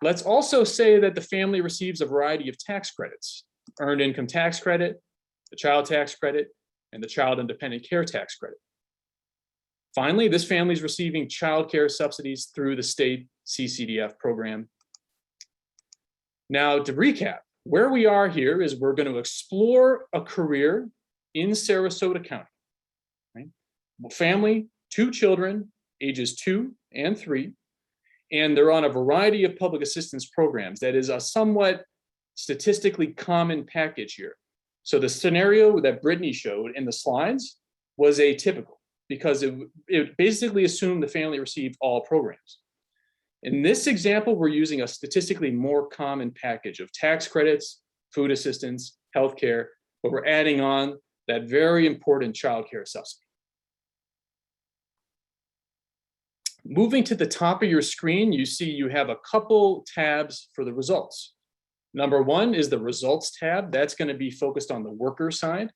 Let's also say that the family receives a variety of tax credits. Earned income tax credit, the child tax credit, and the child and dependent care tax credit. Finally, this family is receiving child care subsidies through the state CCDF program. Now, to recap, where we are here is we're going to explore a career in Sarasota County. Right? Family, 2 children, ages 2 and 3, and they're on a variety of public assistance programs. That is a somewhat statistically common package here. So the scenario that Brittany showed in the slides was atypical because it basically assumed the family received all programs. In this example, we're using a statistically more common package of tax credits, food assistance, healthcare, but we're adding on that very important child care subsidy. Moving to the top of your screen, you see you have a couple tabs for the results. Number one is the results tab. That's going to be focused on the worker side.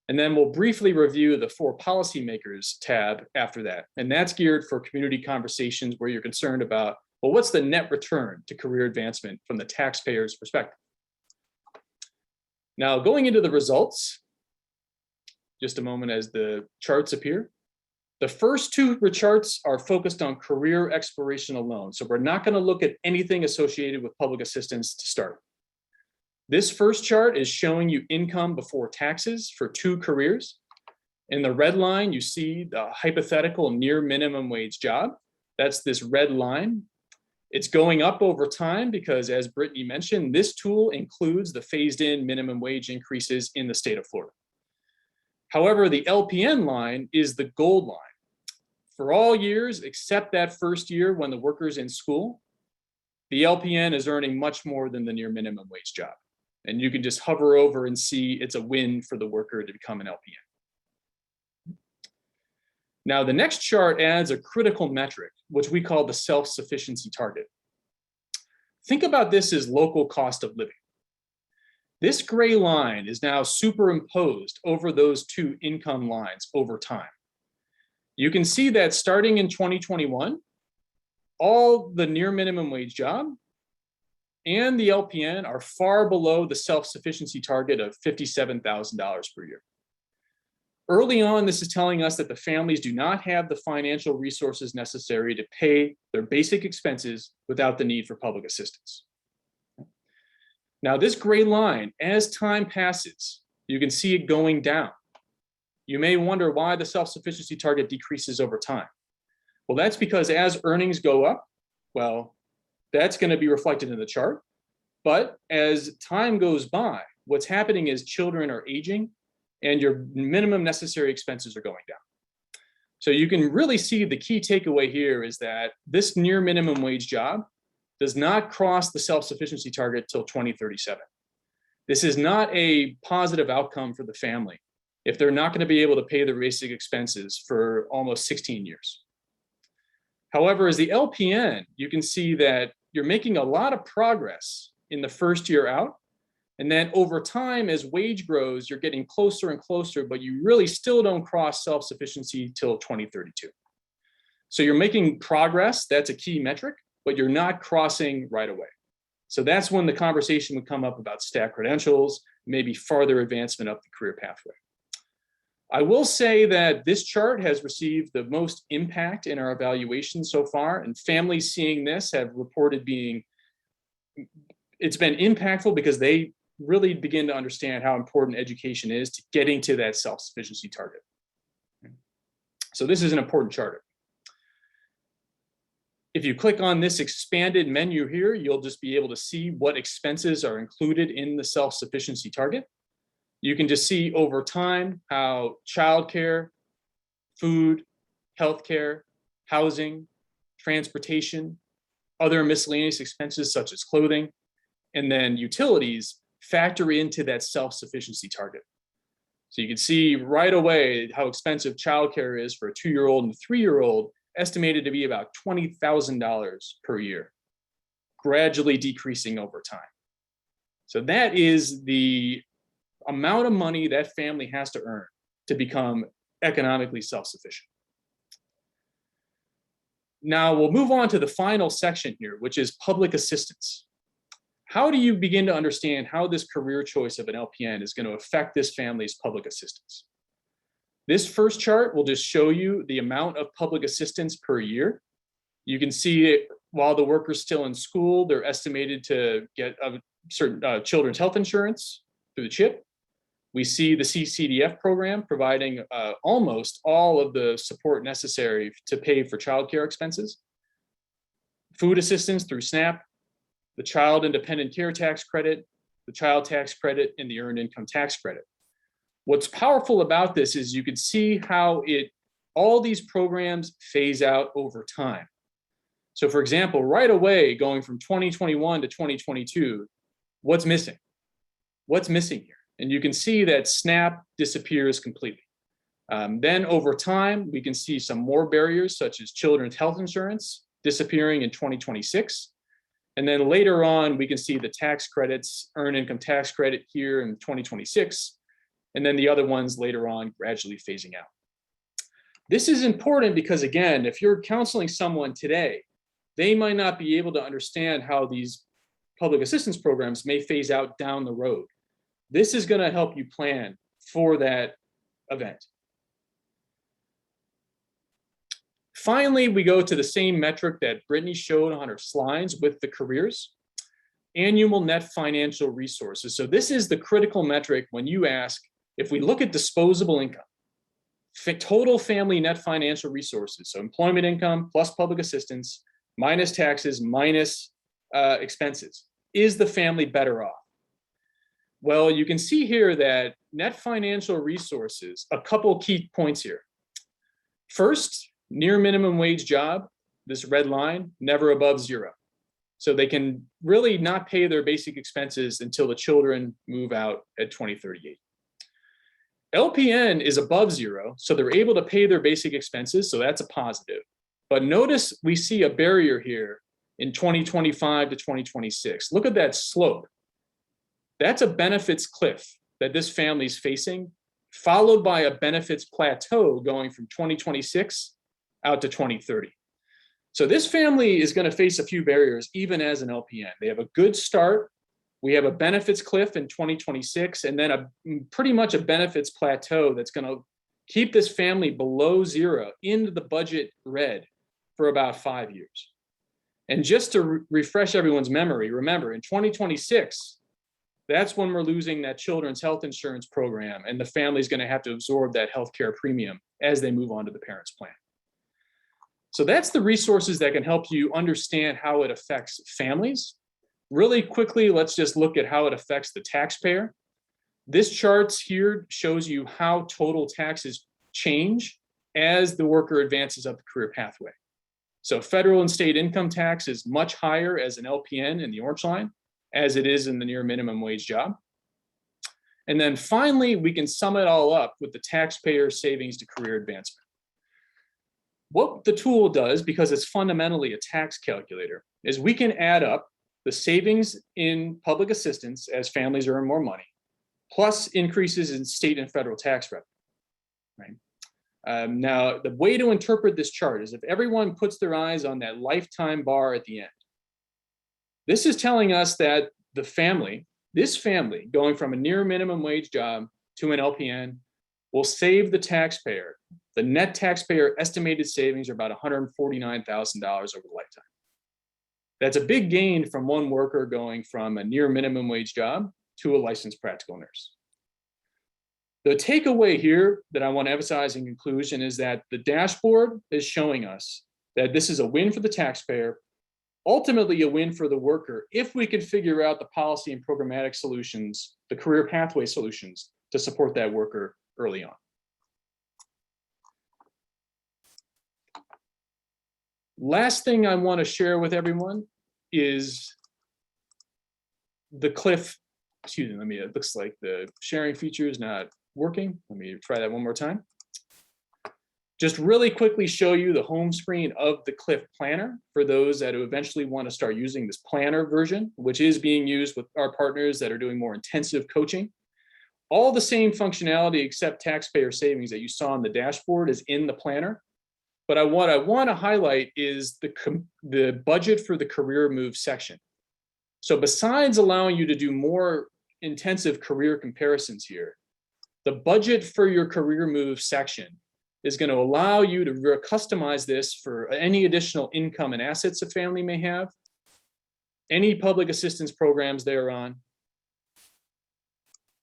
And then we'll briefly review the for policymakers tab after that. And that's geared for community conversations where you're concerned about, well, what's the net return to career advancement from the taxpayer's perspective? Now, going into the results, just a moment as the charts appear. The first 2 charts are focused on career exploration alone. So we're not going to look at anything associated with public assistance to start. This first chart is showing you income before taxes for 2 careers. In the red line, you see the hypothetical near minimum wage job. That's this red line. It's going up over time because, as Brittany mentioned, this tool includes the phased in minimum wage increases in the state of Florida. However, the LPN line is the gold line. For all years, except that first year when the worker's in school, the LPN is earning much more than the near minimum wage job. And you can just hover over and see it's a win for the worker to become an LPN. Now, the next chart adds a critical metric, which we call the self-sufficiency target. Think about this as local cost of living. This gray line is now superimposed over those two income lines over time. You can see that starting in 2021, all the near minimum wage job and the LPN are far below the self-sufficiency target of $57,000 per year. Early on, this is telling us that the families do not have the financial resources necessary to pay their basic expenses without the need for public assistance. Now, this gray line, as time passes, you can see it going down. You may wonder why the self-sufficiency target decreases over time. Well, that's because as earnings go up, well, that's going to be reflected in the chart. But as time goes by, what's happening is children are aging and your minimum necessary expenses are going down. So you can really see the key takeaway here is that this near minimum wage job does not cross the self-sufficiency target till 2037. This is not a positive outcome for the family if they're not going to be able to pay their basic expenses for almost 16 years. However, as the LPN, you can see that you're making a lot of progress in the first year out. And then over time, as wage grows, you're getting closer and closer, but you really still don't cross self-sufficiency till 2032. So you're making progress, that's a key metric, but you're not crossing right away. So that's when the conversation would come up about stack credentials, maybe farther advancement up the career pathway. I will say that this chart has received the most impact in our evaluation so far, and families seeing this have reported it's been impactful because they really begin to understand how important education is to getting to that self-sufficiency target. So this is an important chart. If you click on this expanded menu here, you'll just be able to see what expenses are included in the self-sufficiency target. You can just see over time how childcare, food, healthcare, housing, transportation, other miscellaneous expenses such as clothing, and then utilities factor into that self-sufficiency target. So you can see right away how expensive childcare is for a 2-year-old and a 3-year-old, estimated to be about $20,000 per year, gradually decreasing over time. So that is the amount of money that family has to earn to become economically self-sufficient. Now we'll move on to the final section here, which is public assistance. How do you begin to understand how this career choice of an LPN is going to affect this family's public assistance? This first chart will just show you the amount of public assistance per year. You can see it while the worker's still in school, they're estimated to get a certain children's health insurance through the CHIP. We see the CCDF program providing almost all of the support necessary to pay for childcare expenses. Food assistance through SNAP, the Child Independent Care Tax Credit, the Child Tax Credit, and the Earned Income Tax Credit. What's powerful about this is you can see how all these programs phase out over time. So for example, right away, going from 2021 to 2022, what's missing? What's missing here? And you can see that SNAP disappears completely. Then over time, we can see some more barriers such as children's health insurance disappearing in 2026. And then later on, we can see the tax credits, Earned Income Tax Credit here in 2026, and then the other ones later on gradually phasing out. This is important because, again, if you're counseling someone today, they might not be able to understand how these public assistance programs may phase out down the road. This is going to help you plan for that event. Finally, we go to the same metric that Brittany showed on her slides with the careers, annual net financial resources. So this is the critical metric when you ask, if we look at disposable income, total family net financial resources, so employment income plus public assistance, minus taxes, minus expenses, is the family better off? Well, you can see here that net financial resources, a couple key points here. First, near minimum wage job, this red line, never above zero. So they can really not pay their basic expenses until the children move out at 2038. LPN is above zero, so they're able to pay their basic expenses, so that's a positive. But notice we see a barrier here in 2025 to 2026. Look at that slope. That's a benefits cliff that this family is facing, followed by a benefits plateau going from 2026 out to 2030. So this family is going to face a few barriers even as an LPN. They have a good start. We have a benefits cliff in 2026, and then pretty much a benefits plateau that's going to keep this family below zero into the budget red for about 5 years. And just to refresh everyone's memory, remember in 2026, that's when we're losing that children's health insurance program, and the family's going to have to absorb that healthcare premium as they move on to the parents' plan. So that's the resources that can help you understand how it affects families. Really quickly, let's just look at how it affects the taxpayer. This chart here shows you how total taxes change as the worker advances up the career pathway. So federal and state income tax is much higher as an LPN in the orange line, as it is in the near minimum wage job. And then finally, we can sum it all up with the taxpayer savings to career advancement. What the tool does, because it's fundamentally a tax calculator, is we can add up the savings in public assistance as families earn more money, plus increases in state and federal tax revenue, right? Now, the way to interpret this chart is if everyone puts their eyes on that lifetime bar at the end, this is telling us that this family going from a near minimum wage job to an LPN will save the taxpayer. The net taxpayer estimated savings are about $149,000 over the lifetime. That's a big gain from one worker going from a near minimum wage job to a licensed practical nurse. The takeaway here that I want to emphasize in conclusion is that the dashboard is showing us that this is a win for the taxpayer, ultimately a win for the worker, if we can figure out the policy and programmatic solutions, the career pathway solutions to support that worker early on. Last thing I want to share with everyone is the cliff. Excuse me, it looks like the sharing feature is not working. Let me try that one more time. Just really quickly show you the home screen of the Cliff Planner for those that eventually want to start using this planner version, which is being used with our partners that are doing more intensive coaching. All the same functionality except taxpayer savings that you saw on the dashboard is in the planner. But what I want to highlight is the budget for the career move section. So besides allowing you to do more intensive career comparisons here, the budget for your career move section is going to allow you to customize this for any additional income and assets a family may have, any public assistance programs they're on,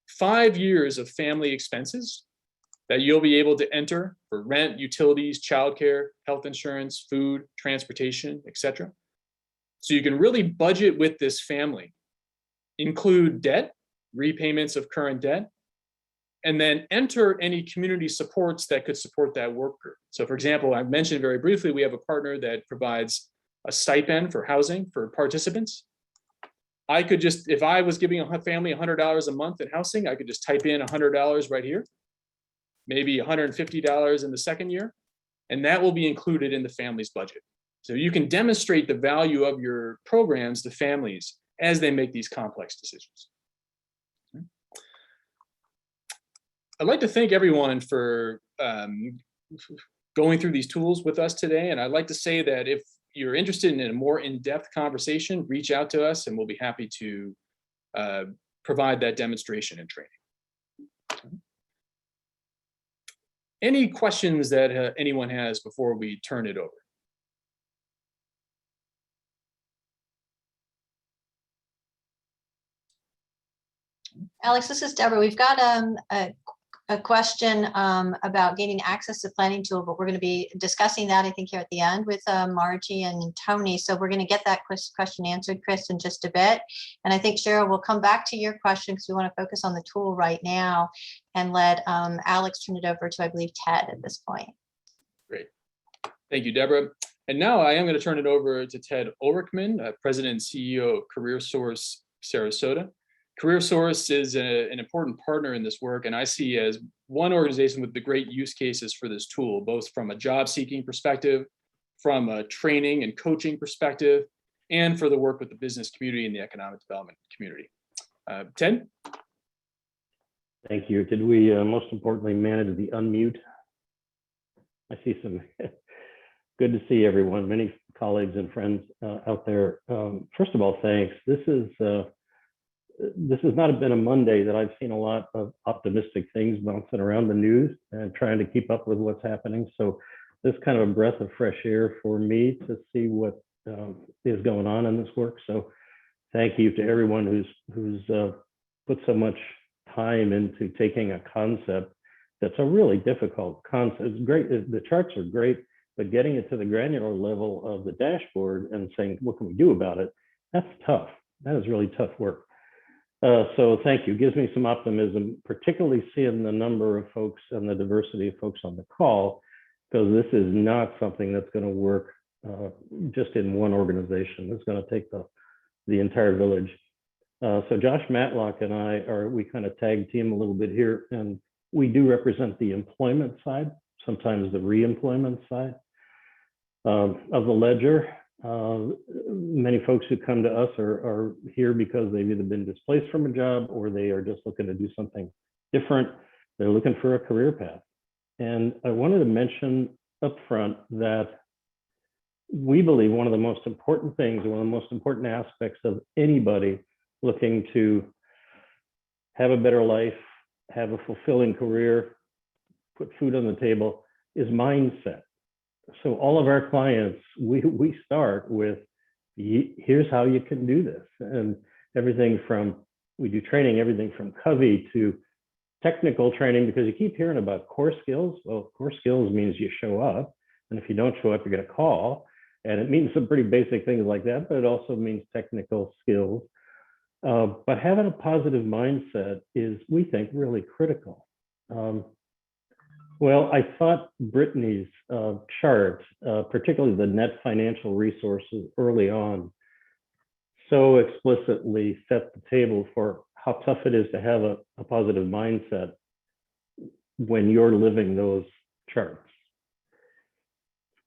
5 years of family expenses that you'll be able to enter for rent, utilities, childcare, health insurance, food, transportation, etc. So you can really budget with this family, include debt, repayments of current debt, and then enter any community supports that could support that worker. So for example, I mentioned very briefly, we have a partner that provides a stipend for housing for participants. I could just, if I was giving a family $100 a month in housing, I could just type in $100 right here, maybe $150 in the second year, and that will be included in the family's budget. So you can demonstrate the value of your programs to families as they make these complex decisions. I'd like to thank everyone for going through these tools with us today. And I'd like to say that if you're interested in a more in-depth conversation, reach out to us and we'll be happy to provide that demonstration and training. Any questions that anyone has before we turn it over? Alex, this is Deborah. We've got a a question about gaining access to planning tool, but we're going to be discussing that, I think, here at the end with Margie and Tony. So we're going to get that question answered, Chris, in just a bit. And I think, Cheryl, we'll come back to your question because we want to focus on the tool right now and let Alex turn it over to, I believe, Ted at this point. Great. Thank you, Deborah. And now I am going to turn it over to Ted Ulrichman, President and CEO of CareerSource Sarasota. CareerSource is an important partner in this work, and I see as one organization with the great use cases for this tool, both from a job seeking perspective, from a training and coaching perspective, and for the work with the business community and the economic development community. Ted? Thank you. Did we most importantly manage the unmute? I see some. Good to see everyone, many colleagues and friends out there. First of all, thanks. This has not been a Monday that I've seen a lot of optimistic things bouncing around the news and trying to keep up with what's happening. So this kind of a breath of fresh air for me to see what is going on in this work. So thank you to everyone who's put so much time into taking a concept that's a really difficult concept. It's great. The charts are great, but getting it to the granular level of the dashboard and saying, what can we do about it? That's tough. That is really tough work. So thank you. It gives me some optimism, particularly seeing the number of folks and the diversity of folks on the call, because this is not something that's going to work just in one organization. It's going to take the entire village. So Josh Matlock and we kind of tag team a little bit here, and we do represent the employment side, sometimes the re-employment side of the ledger. Many folks who come to us are here because they've either been displaced from a job or they are just looking to do something different. They're looking for a career path. And I wanted to mention up front that we believe one of the most important things, one of the most important aspects of anybody looking to have a better life, have a fulfilling career, put food on the table, is mindset. So all of our clients, we start with, here's how you can do this. And everything from, we do training, everything from Covey to technical training, because you keep hearing about core skills. Well, core skills means you show up. And if you don't show up, you get a call. And it means some pretty basic things like that, but it also means technical skills. But having a positive mindset is, we think, really critical. Well, I thought Brittany's chart, particularly the net financial resources early on, so explicitly set the table for how tough it is to have a positive mindset when you're living those charts.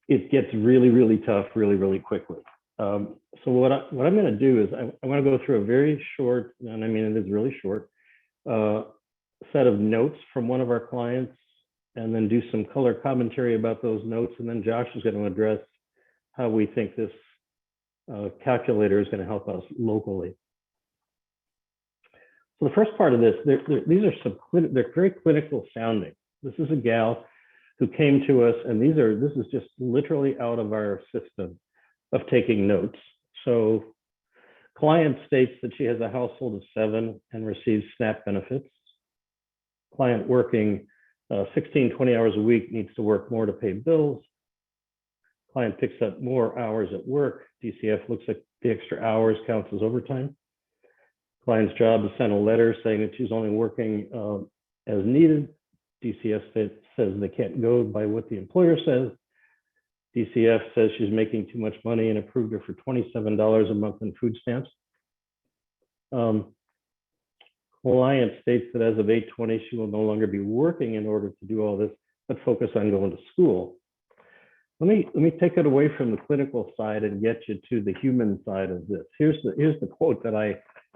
It gets really, really tough really, really quickly. So what I'm going to do is I want to go through a very short, and I mean it is really short, set of notes from one of our clients, and then do some color commentary about those notes. And then Josh is going to address how we think this calculator is going to help us locally. So the first part of this, these are they're very clinical sounding. This is a gal who came to us, and this is just literally out of our system of taking notes. So client states that she has a household of 7 and receives SNAP benefits. Client working 16, 20 hours a week, needs to work more to pay bills. Client picks up more hours at work. DCF looks at the extra hours, counts as overtime. Client's job is send a letter saying that she's only working as needed. DCF says they can't go by what the employer says. DCF says she's making too much money and approved her for $27 a month in food stamps. Client states that as of 8/20, she will no longer be working in order to do all this, but focus on going to school. Let me take it away from the clinical side and get you to the human side of this. Here's the quote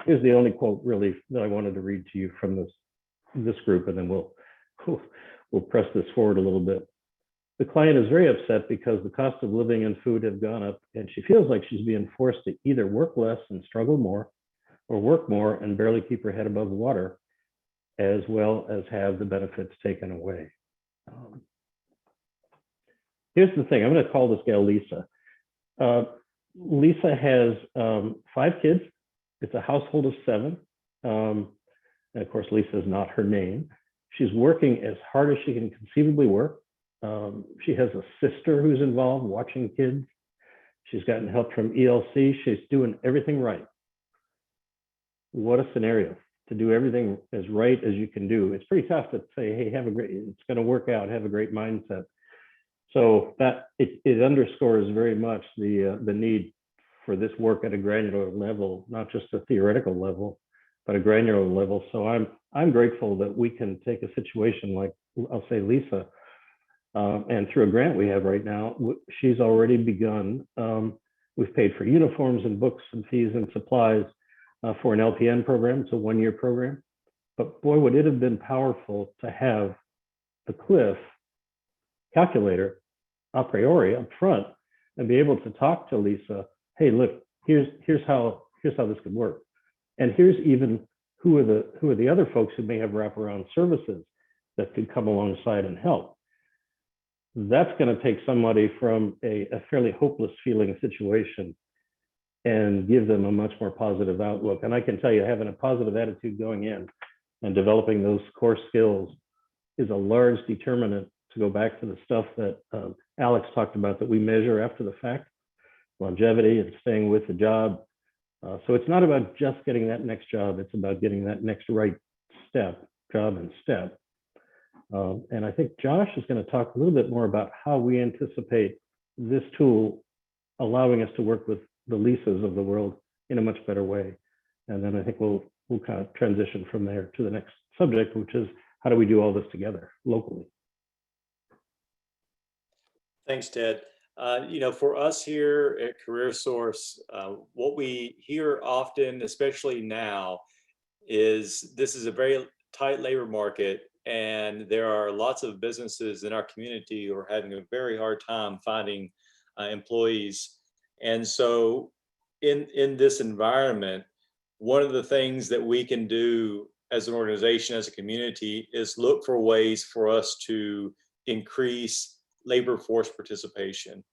here's the only quote really that I wanted to read to you from this group, and then we'll press this forward a little bit. The client is very upset because the cost of living and food have gone up, and she feels like she's being forced to either work less and struggle more, or work more and barely keep her head above the water, as well as have the benefits taken away. Here's the thing, I'm going to call this gal Lisa. Lisa has 5 kids. It's a household of 7. And of course, Lisa is not her name. She's working as hard as she can conceivably work. She has a sister who's involved watching kids. She's gotten help from ELC. She's doing everything right. What a scenario to do everything as right as you can do. It's pretty tough to say, hey, it's going to work out, have a great mindset. So that it underscores very much the need for this work at a granular level, not just a theoretical level, but a granular level. So I'm grateful that we can take a situation like, I'll say, Lisa, and through a grant we have right now, she's already begun. We've paid for uniforms and books and fees and supplies for an LPN program. It's a one-year program. But boy, would it have been powerful to have the CLIF calculator a priori up front and be able to talk to Lisa. Hey, look, here's how this could work, and here's even who are the other folks who may have wraparound services that could come alongside and help. That's going to take somebody from a fairly hopeless feeling situation and give them a much more positive outlook. And I can tell you, having a positive attitude going in and developing those core skills is a large determinant, to go back to the stuff that Alex talked about that we measure after the fact, longevity and staying with the job. So it's not about just getting that next job, it's about getting that next right job and step. And I think Josh is going to talk a little bit more about how we anticipate this tool allowing us to work with the Lisas of the world in a much better way. And then I think we'll kind of transition from there to the next subject, which is how do we do all this together locally? Thanks, Ted. For us here at CareerSource, what we hear often, especially now, is this is a very tight labor market, and there are lots of businesses in our community who are having a very hard time finding employees. And so in this environment, one of the things that we can do as an organization, as a community, is look for ways for us to increase labor force participation.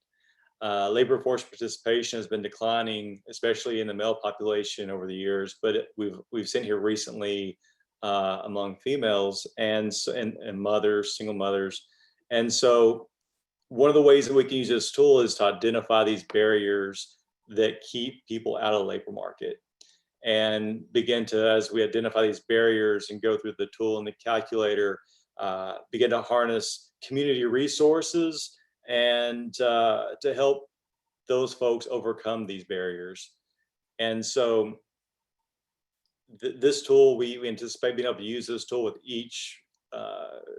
Labor force participation has been declining, especially in the male population over the years, but we've seen here recently among females and mothers, single mothers. And so one of the ways that we can use this tool is to identify these barriers that keep people out of the labor market, and begin to, as we identify these barriers and go through the tool and the calculator, begin to harness community resources and to help those folks overcome these barriers. And so this tool, we anticipate being able to use this tool with each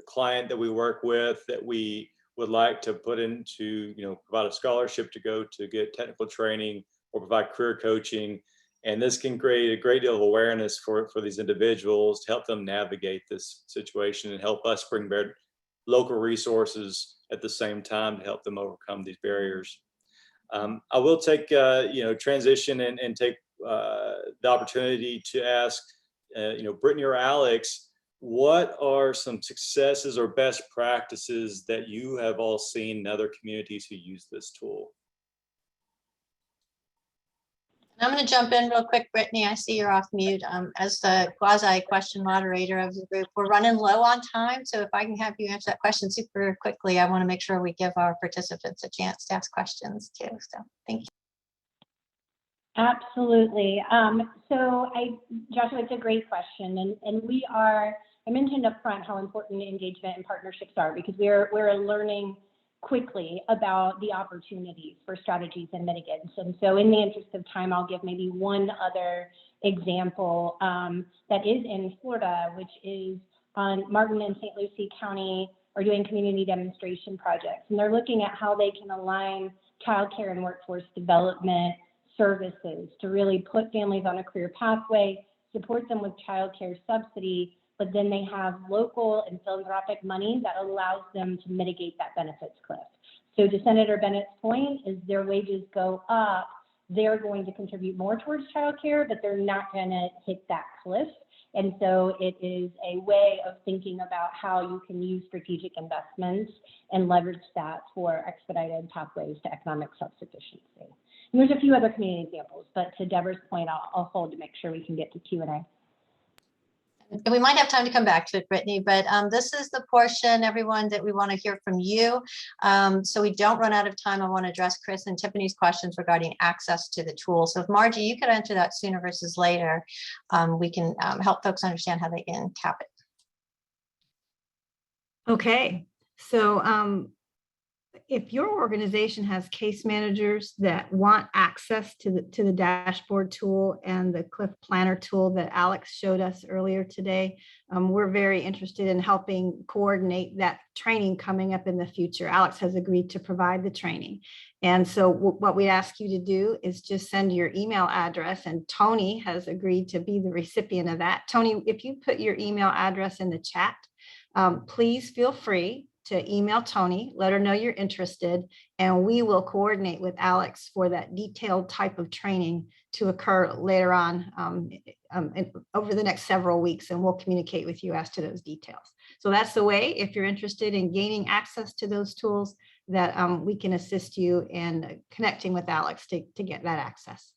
client that we work with, that we would like to put into, provide a scholarship to go to get technical training or provide career coaching. And this can create a great deal of awareness for these individuals to help them navigate this situation and help us bring local resources at the same time to help them overcome these barriers. I will take, transition and take the opportunity to ask, Brittany or Alex, what are some successes or best practices that you have all seen in other communities who use this tool? I'm going to jump in real quick, Brittany. I see you're off mute. As the quasi-question moderator of the group, we're running low on time, so if I can have you answer that question super quickly, I want to make sure we give our participants a chance to ask questions too. So thank you. Absolutely. Joshua, it's a great question, and I mentioned up front how important engagement and partnerships are, because we're learning quickly about the opportunities for strategies and mitigants. And so in the interest of time, I'll give maybe one other example that is in Florida, which is on Martin and St. Lucie County are doing community demonstration projects. And they're looking at how they can align childcare and workforce development services to really put families on a career pathway, support them with childcare subsidy, but then they have local and philanthropic money that allows them to mitigate that benefits cliff. So to Senator Bennett's point, as their wages go up, they're going to contribute more towards childcare, but they're not going to hit that cliff. And so it is a way of thinking about how you can use strategic investments and leverage that for expedited pathways to economic self-sufficiency. And there's a few other community examples, but to Deborah's point, I'll hold to make sure we can get to Q&A. And we might have time to come back to it, Brittany, but this is the portion, everyone, that we want to hear from you. So we don't run out of time. I want to address Chris and Tiffany's questions regarding access to the tool. So if Margie, you could answer that sooner versus later, we can help folks understand how they can tap it. Okay, so if your organization has case managers that want access to the dashboard tool and the Cliff Planner tool that Alex showed us earlier today, we're very interested in helping coordinate that training coming up in the future. Alex has agreed to provide the training. And so what we ask you to do is just send your email address, and Tony has agreed to be the recipient of that. Tony, if you put your email address in the chat, please feel free to email Tony, let her know you're interested, and we will coordinate with Alex for that detailed type of training to occur later on over the next several weeks, and we'll communicate with you as to those details. So that's the way, if you're interested in gaining access to those tools, that we can assist you in connecting with Alex to get that access.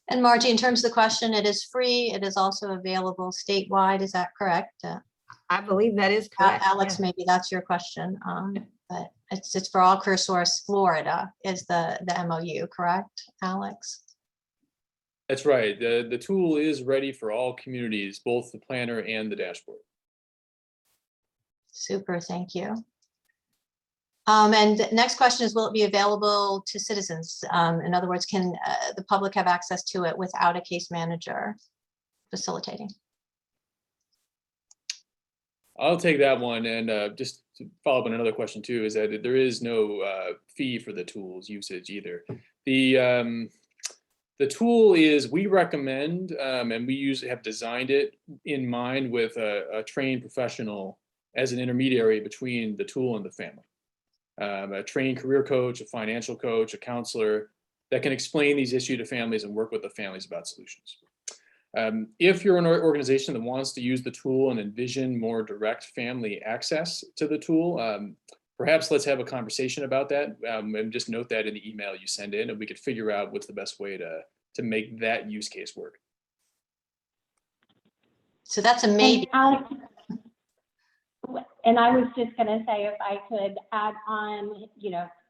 And Margie, in terms of the question, it is free. It is also available statewide. Is that correct? I believe that is correct. Alex, yes. Maybe that's your question, but it's for all CareerSource Florida is the MOU, correct, Alex? That's right. The tool is ready for all communities, both the planner and the dashboard. Super, thank you. And the next question is, will it be available to citizens? In other words, can the public have access to it without a case manager facilitating? I'll take that one. And just to follow up on another question too, is that there is no fee for the tool's usage either. The tool is, we recommend, and we usually have designed it in mind with a trained professional as an intermediary between the tool and the family. A trained career coach, a financial coach, a counselor that can explain these issues to families and work with the families about solutions. If you're an organization that wants to use the tool and envision more direct family access to the tool, perhaps let's have a conversation about that, and just note that in the email you send in, and we could figure out what's the best way to make that use case work. So that's a maybe. And I was just going to say, if I could add on,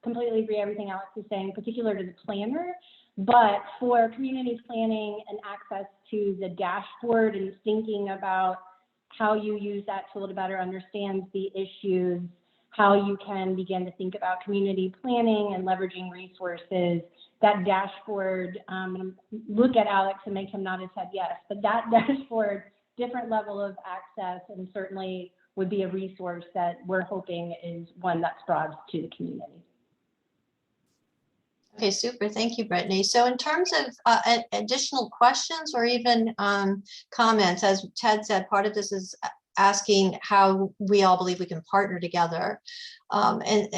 completely agree everything Alex is saying, particular to the planner, but for community planning and access to the dashboard and thinking about how you use that tool to better understand the issues, how you can begin to think about community planning and leveraging resources, that dashboard, look at Alex and make him nod his head yes, but that dashboard, different level of access, and certainly would be a resource that we're hoping is one that's broad to the community. Okay, super. Thank you, Brittany. So in terms of additional questions or even comments, as Ted said, part of this is asking how we all believe we can partner together in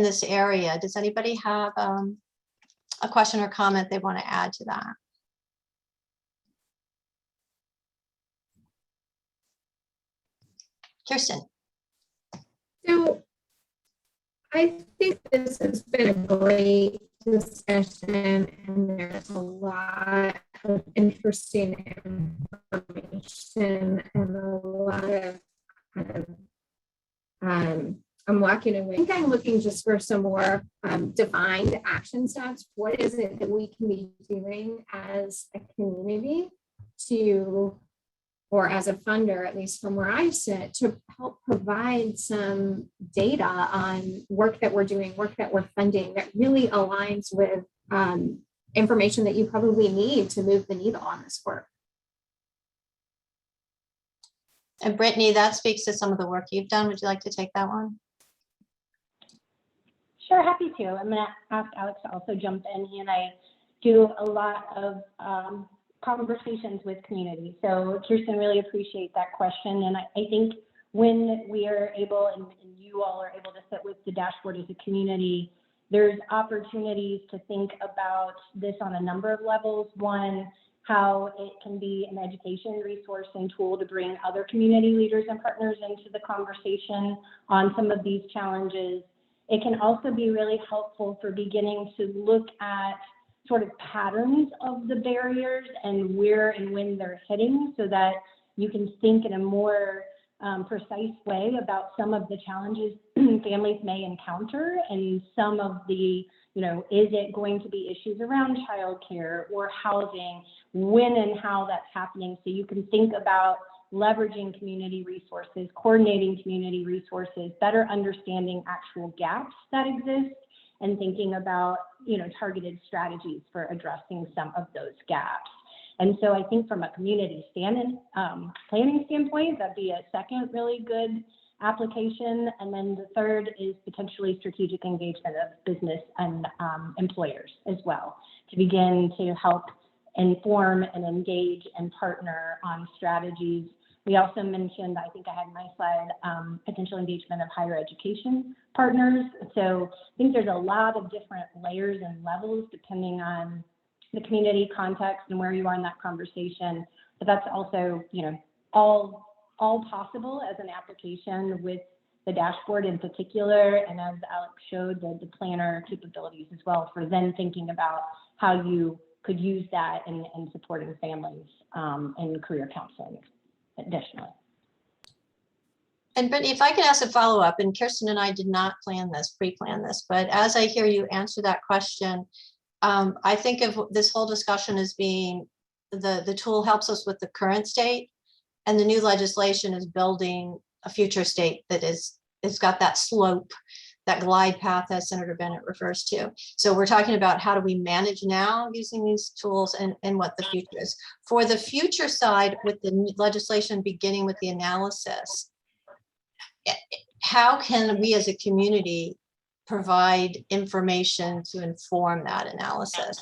this area. Does anybody have a question or comment they want to add to that? Kirsten. So I think this has been a great discussion, and there's a lot of interesting information and a lot of I'm walking away. I think I'm looking just for some more defined action steps. What is it that we can be doing as a community to, or as a funder, at least from where I sit, to help provide some data on work that we're doing, work that we're funding that really aligns with information that you probably need to move the needle on this work. And Brittany, that speaks to some of the work you've done. Would you like to take that one? Sure, happy to. I'm going to ask Alex to also jump in. He and I do a lot of conversations with community. So Kirsten, really appreciate that question. And I think when we are able, and you all are able to sit with the dashboard as a community, there's opportunities to think about this on a number of levels. One, how it can be an education resource and tool to bring other community leaders and partners into the conversation on some of these challenges. It can also be really helpful for beginning to look at sort of patterns of the barriers and where and when they're hitting, so that you can think in a more precise way about some of the challenges families may encounter, and some of the, is it going to be issues around childcare or housing, when and how that's happening, so you can think about leveraging community resources, coordinating community resources, better understanding actual gaps that exist, and thinking about, targeted strategies for addressing some of those gaps. And so I think from a community planning standpoint, that'd be a second really good application. And then the third is potentially strategic engagement of business and employers as well, to begin to help inform and engage and partner on strategies. We also mentioned, I think I had in my slide, potential engagement of higher education partners. So I think there's a lot of different layers and levels depending on the community context and where you are in that conversation. But that's also, all possible as an application with the dashboard in particular, and as Alex showed, the planner capabilities as well, for then thinking about how you could use that in supporting families in career counseling additionally. And Brittany, if I could ask a follow-up, and Kirsten and I did not pre-plan this, but as I hear you answer that question, I think of this whole discussion as being the tool helps us with the current state, and the new legislation is building a future state that it's got that slope, that glide path, as Senator Bennett refers to. So we're talking about how do we manage now using these tools, and what the future is. For the future side, with the legislation beginning with the analysis, how can we as a community provide information to inform that analysis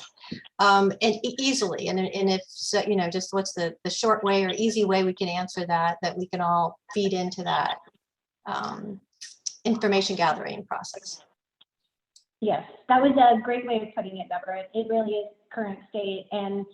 and easily? And if so, just what's the short way or easy way we can answer that we can all feed into that information gathering process? Yes, that was a great way of putting it, Deborah. It really is current state. And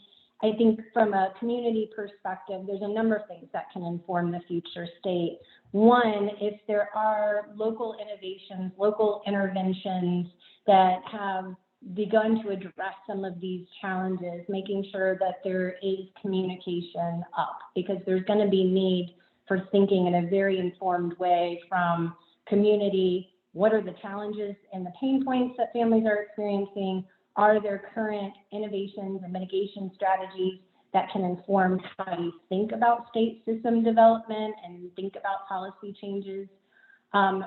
I think from a community perspective, there's a number of things that can inform the future state. One, if there are local innovations, local interventions that have begun to address some of these challenges, making sure that there is communication up, because there's going to be need for thinking in a very informed way from community. What are the challenges and the pain points that families are experiencing? Are there current innovations and mitigation strategies that can inform how you think about state system development and think about policy changes?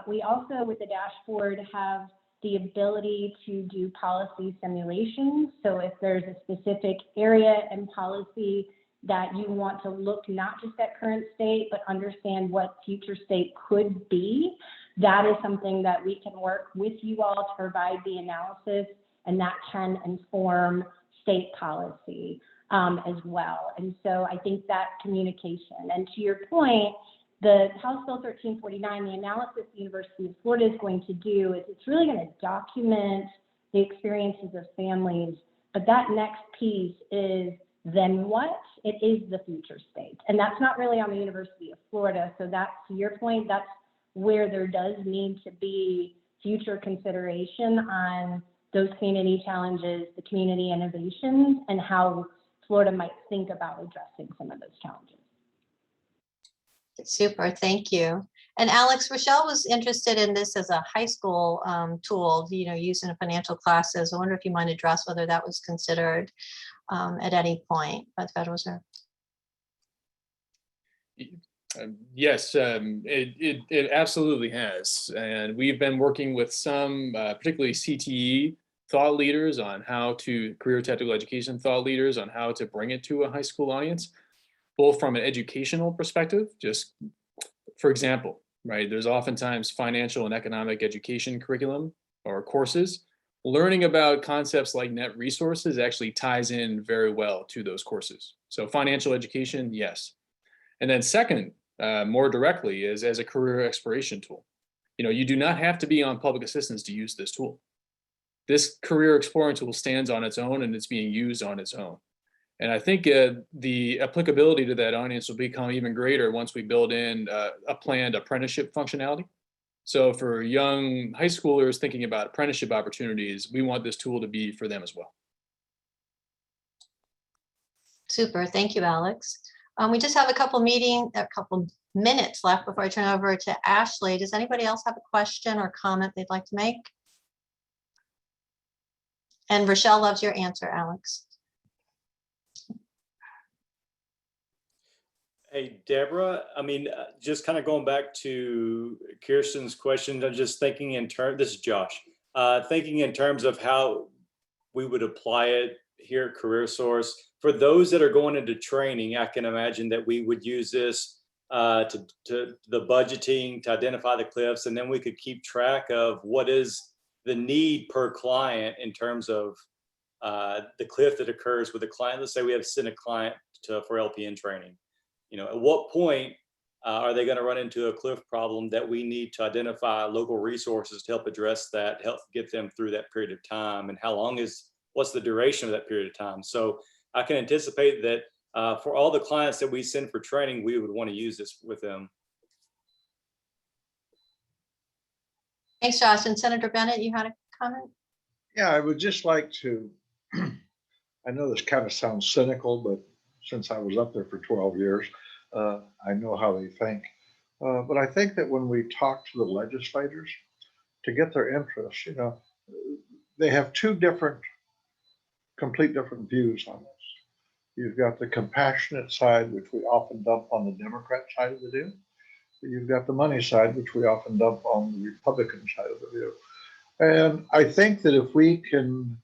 We also, with the dashboard, have the ability to do policy simulations. So if there's a specific area and policy that you want to look not just at current state, but understand what future state could be, that is something that we can work with you all to provide the analysis, and that can inform state policy as well. And so I think that communication, and to your point, the House Bill 1349, the analysis the University of Florida is going to do is it's really going to document the experiences of families, but that next piece is then what? It is the future state. And that's not really on the University of Florida. So that's, to your point, that's where there does need to be future consideration on those community challenges, the community innovations, and how Florida might think about addressing some of those challenges. Super, thank you. And Alex, Rochelle was interested in this as a high school tool, used in financial classes. I wonder if you might address whether that was considered at any point by the Federal Reserve. Yes, it absolutely has. And we've been working with some, particularly CTE thought leaders on how to, career technical education thought leaders on how to bring it to a high school audience, both from an educational perspective, just for example, right? There's oftentimes financial and economic education curriculum or courses. Learning about concepts like net resources actually ties in very well to those courses. So financial education, yes. And then second, more directly, is as a career exploration tool. You do not have to be on public assistance to use this tool. This career exploring tool stands on its own, and it's being used on its own. And I think the applicability to that audience will become even greater once we build in a planned apprenticeship functionality. So for young high schoolers thinking about apprenticeship opportunities, we want this tool to be for them as well. Super. Thank you, Alex. We just have a couple minutes left before I turn over to Ashley. Does anybody else have a question or comment they'd like to make? And Rochelle loves your answer, Alex. Hey, Deborah, I mean, just kind of going back to Kirsten's question, I'm just thinking in terms, this is Josh, thinking in terms of how we would apply it here at CareerSource. For those that are going into training, I can imagine that we would use this to the budgeting, to identify the cliffs, and then we could keep track of what is the need per client in terms of the cliff that occurs with a client. Let's say we have sent a client for LPN training. You know, at what point are they going to run into a cliff problem that we need to identify local resources to help address that, help get them through that period of time, and what's the duration of that period of time? So I can anticipate that for all the clients that we send for training, we would want to use this with them. Thanks, Josh. And Senator Bennett, you had a comment? Yeah, I would just like to, I know this kind of sounds cynical, but since I was up there for 12 years, I know how they think. But I think that when we talk to the legislators to get their interest, you know, they have two complete different views on this. You've got the compassionate side, which we often dump on the Democrat side of the deal. You've got the money side, which we often dump on the Republican side of the deal. And I think that if we can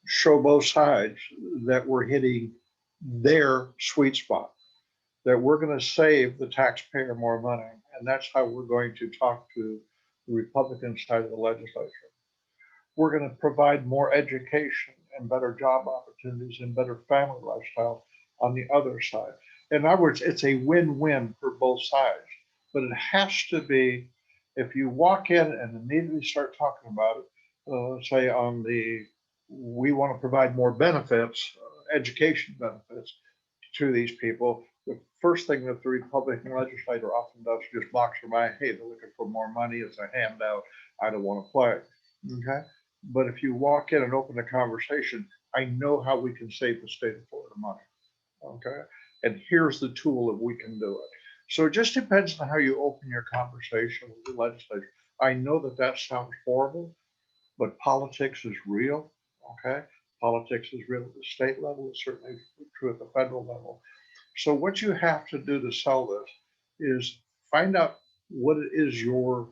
show both sides that we're hitting their sweet spot, that we're going to save the taxpayer more money, and that's how we're going to talk to the Republican side of the legislature. We're going to provide more education and better job opportunities and better family lifestyle on the other side. In other words, it's a win-win for both sides, but it has to be, if you walk in and immediately start talking about it, say on we want to provide more benefits, education benefits to these people, the first thing that the Republican legislator often does is just box their mind, hey, they're looking for more money, it's a handout, I don't want to play, okay? But if you walk in and open the conversation, I know how we can save the state of Florida money, okay? And here's the tool that we can do it. So it just depends on how you open your conversation with the legislature. I know that that sounds horrible, but politics is real, okay? Politics is real at the state level. It's certainly true at the federal level. So what you have to do to sell this is find out what it is your,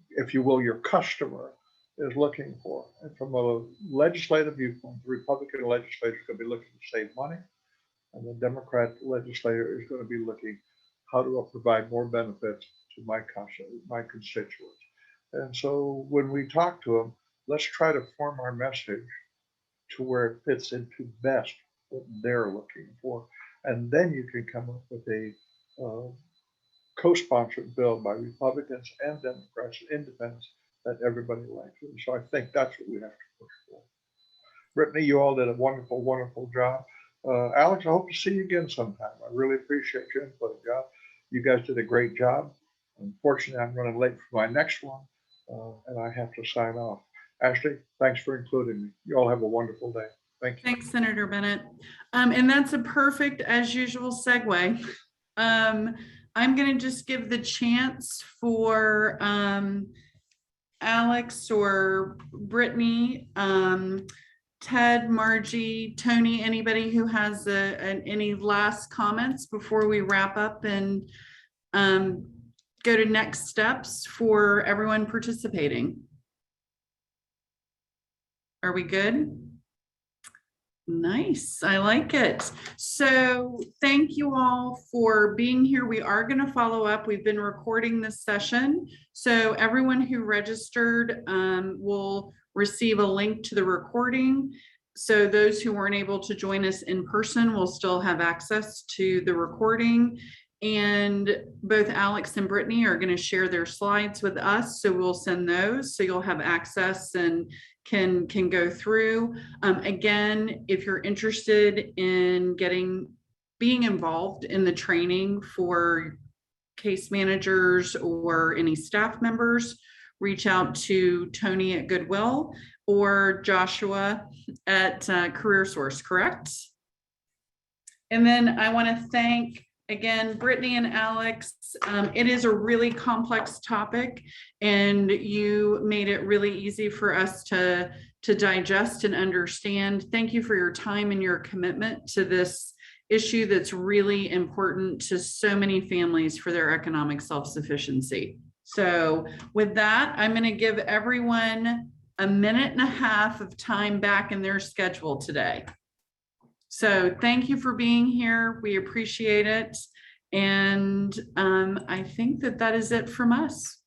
if you will, your customer is looking for. And from a legislative viewpoint, the Republican legislature is going to be looking to save money, and the Democrat legislator is going to be looking, how do I provide more benefits to my constituents? And so when we talk to them, let's try to form our message to where it fits into best what they're looking for. And then you can come up with a co-sponsored bill by Republicans and Democrats, independents, that everybody likes. And so I think that's what we have to push for. Brittany, you all did a wonderful, wonderful job. Alex, I hope to see you again sometime. I really appreciate your input, job. You guys did a great job. Unfortunately, I'm running late for my next one, and I have to sign off. Ashley, thanks for including me. You all have a wonderful day. Thank you. Thanks, Senator Bennett. And that's a perfect, as usual, segue. I'm going to just give the chance for Alex or Brittany, Ted, Margie, Tony, anybody who has any last comments before we wrap up and go to next steps for everyone participating. Are we good? Nice, I like it. So thank you all for being here. We are going to follow up. We've been recording this session. So everyone who registered will receive a link to the recording. So those who weren't able to join us in person will still have access to the recording. And both Alex and Brittany are going to share their slides with us. So we'll send those so you'll have access and can go through. Again, if you're interested in being involved in the training for case managers or any staff members, reach out to Tony at Goodwill or Joshua at CareerSource, correct? And then I want to thank again, Brittany and Alex. It is a really complex topic, and you made it really easy for us to digest and understand. Thank you for your time and your commitment to this issue that's really important to so many families for their economic self-sufficiency. So with that, I'm going to give everyone a minute and a half of time back in their schedule today. So thank you for being here. We appreciate it. And I think that is it from us.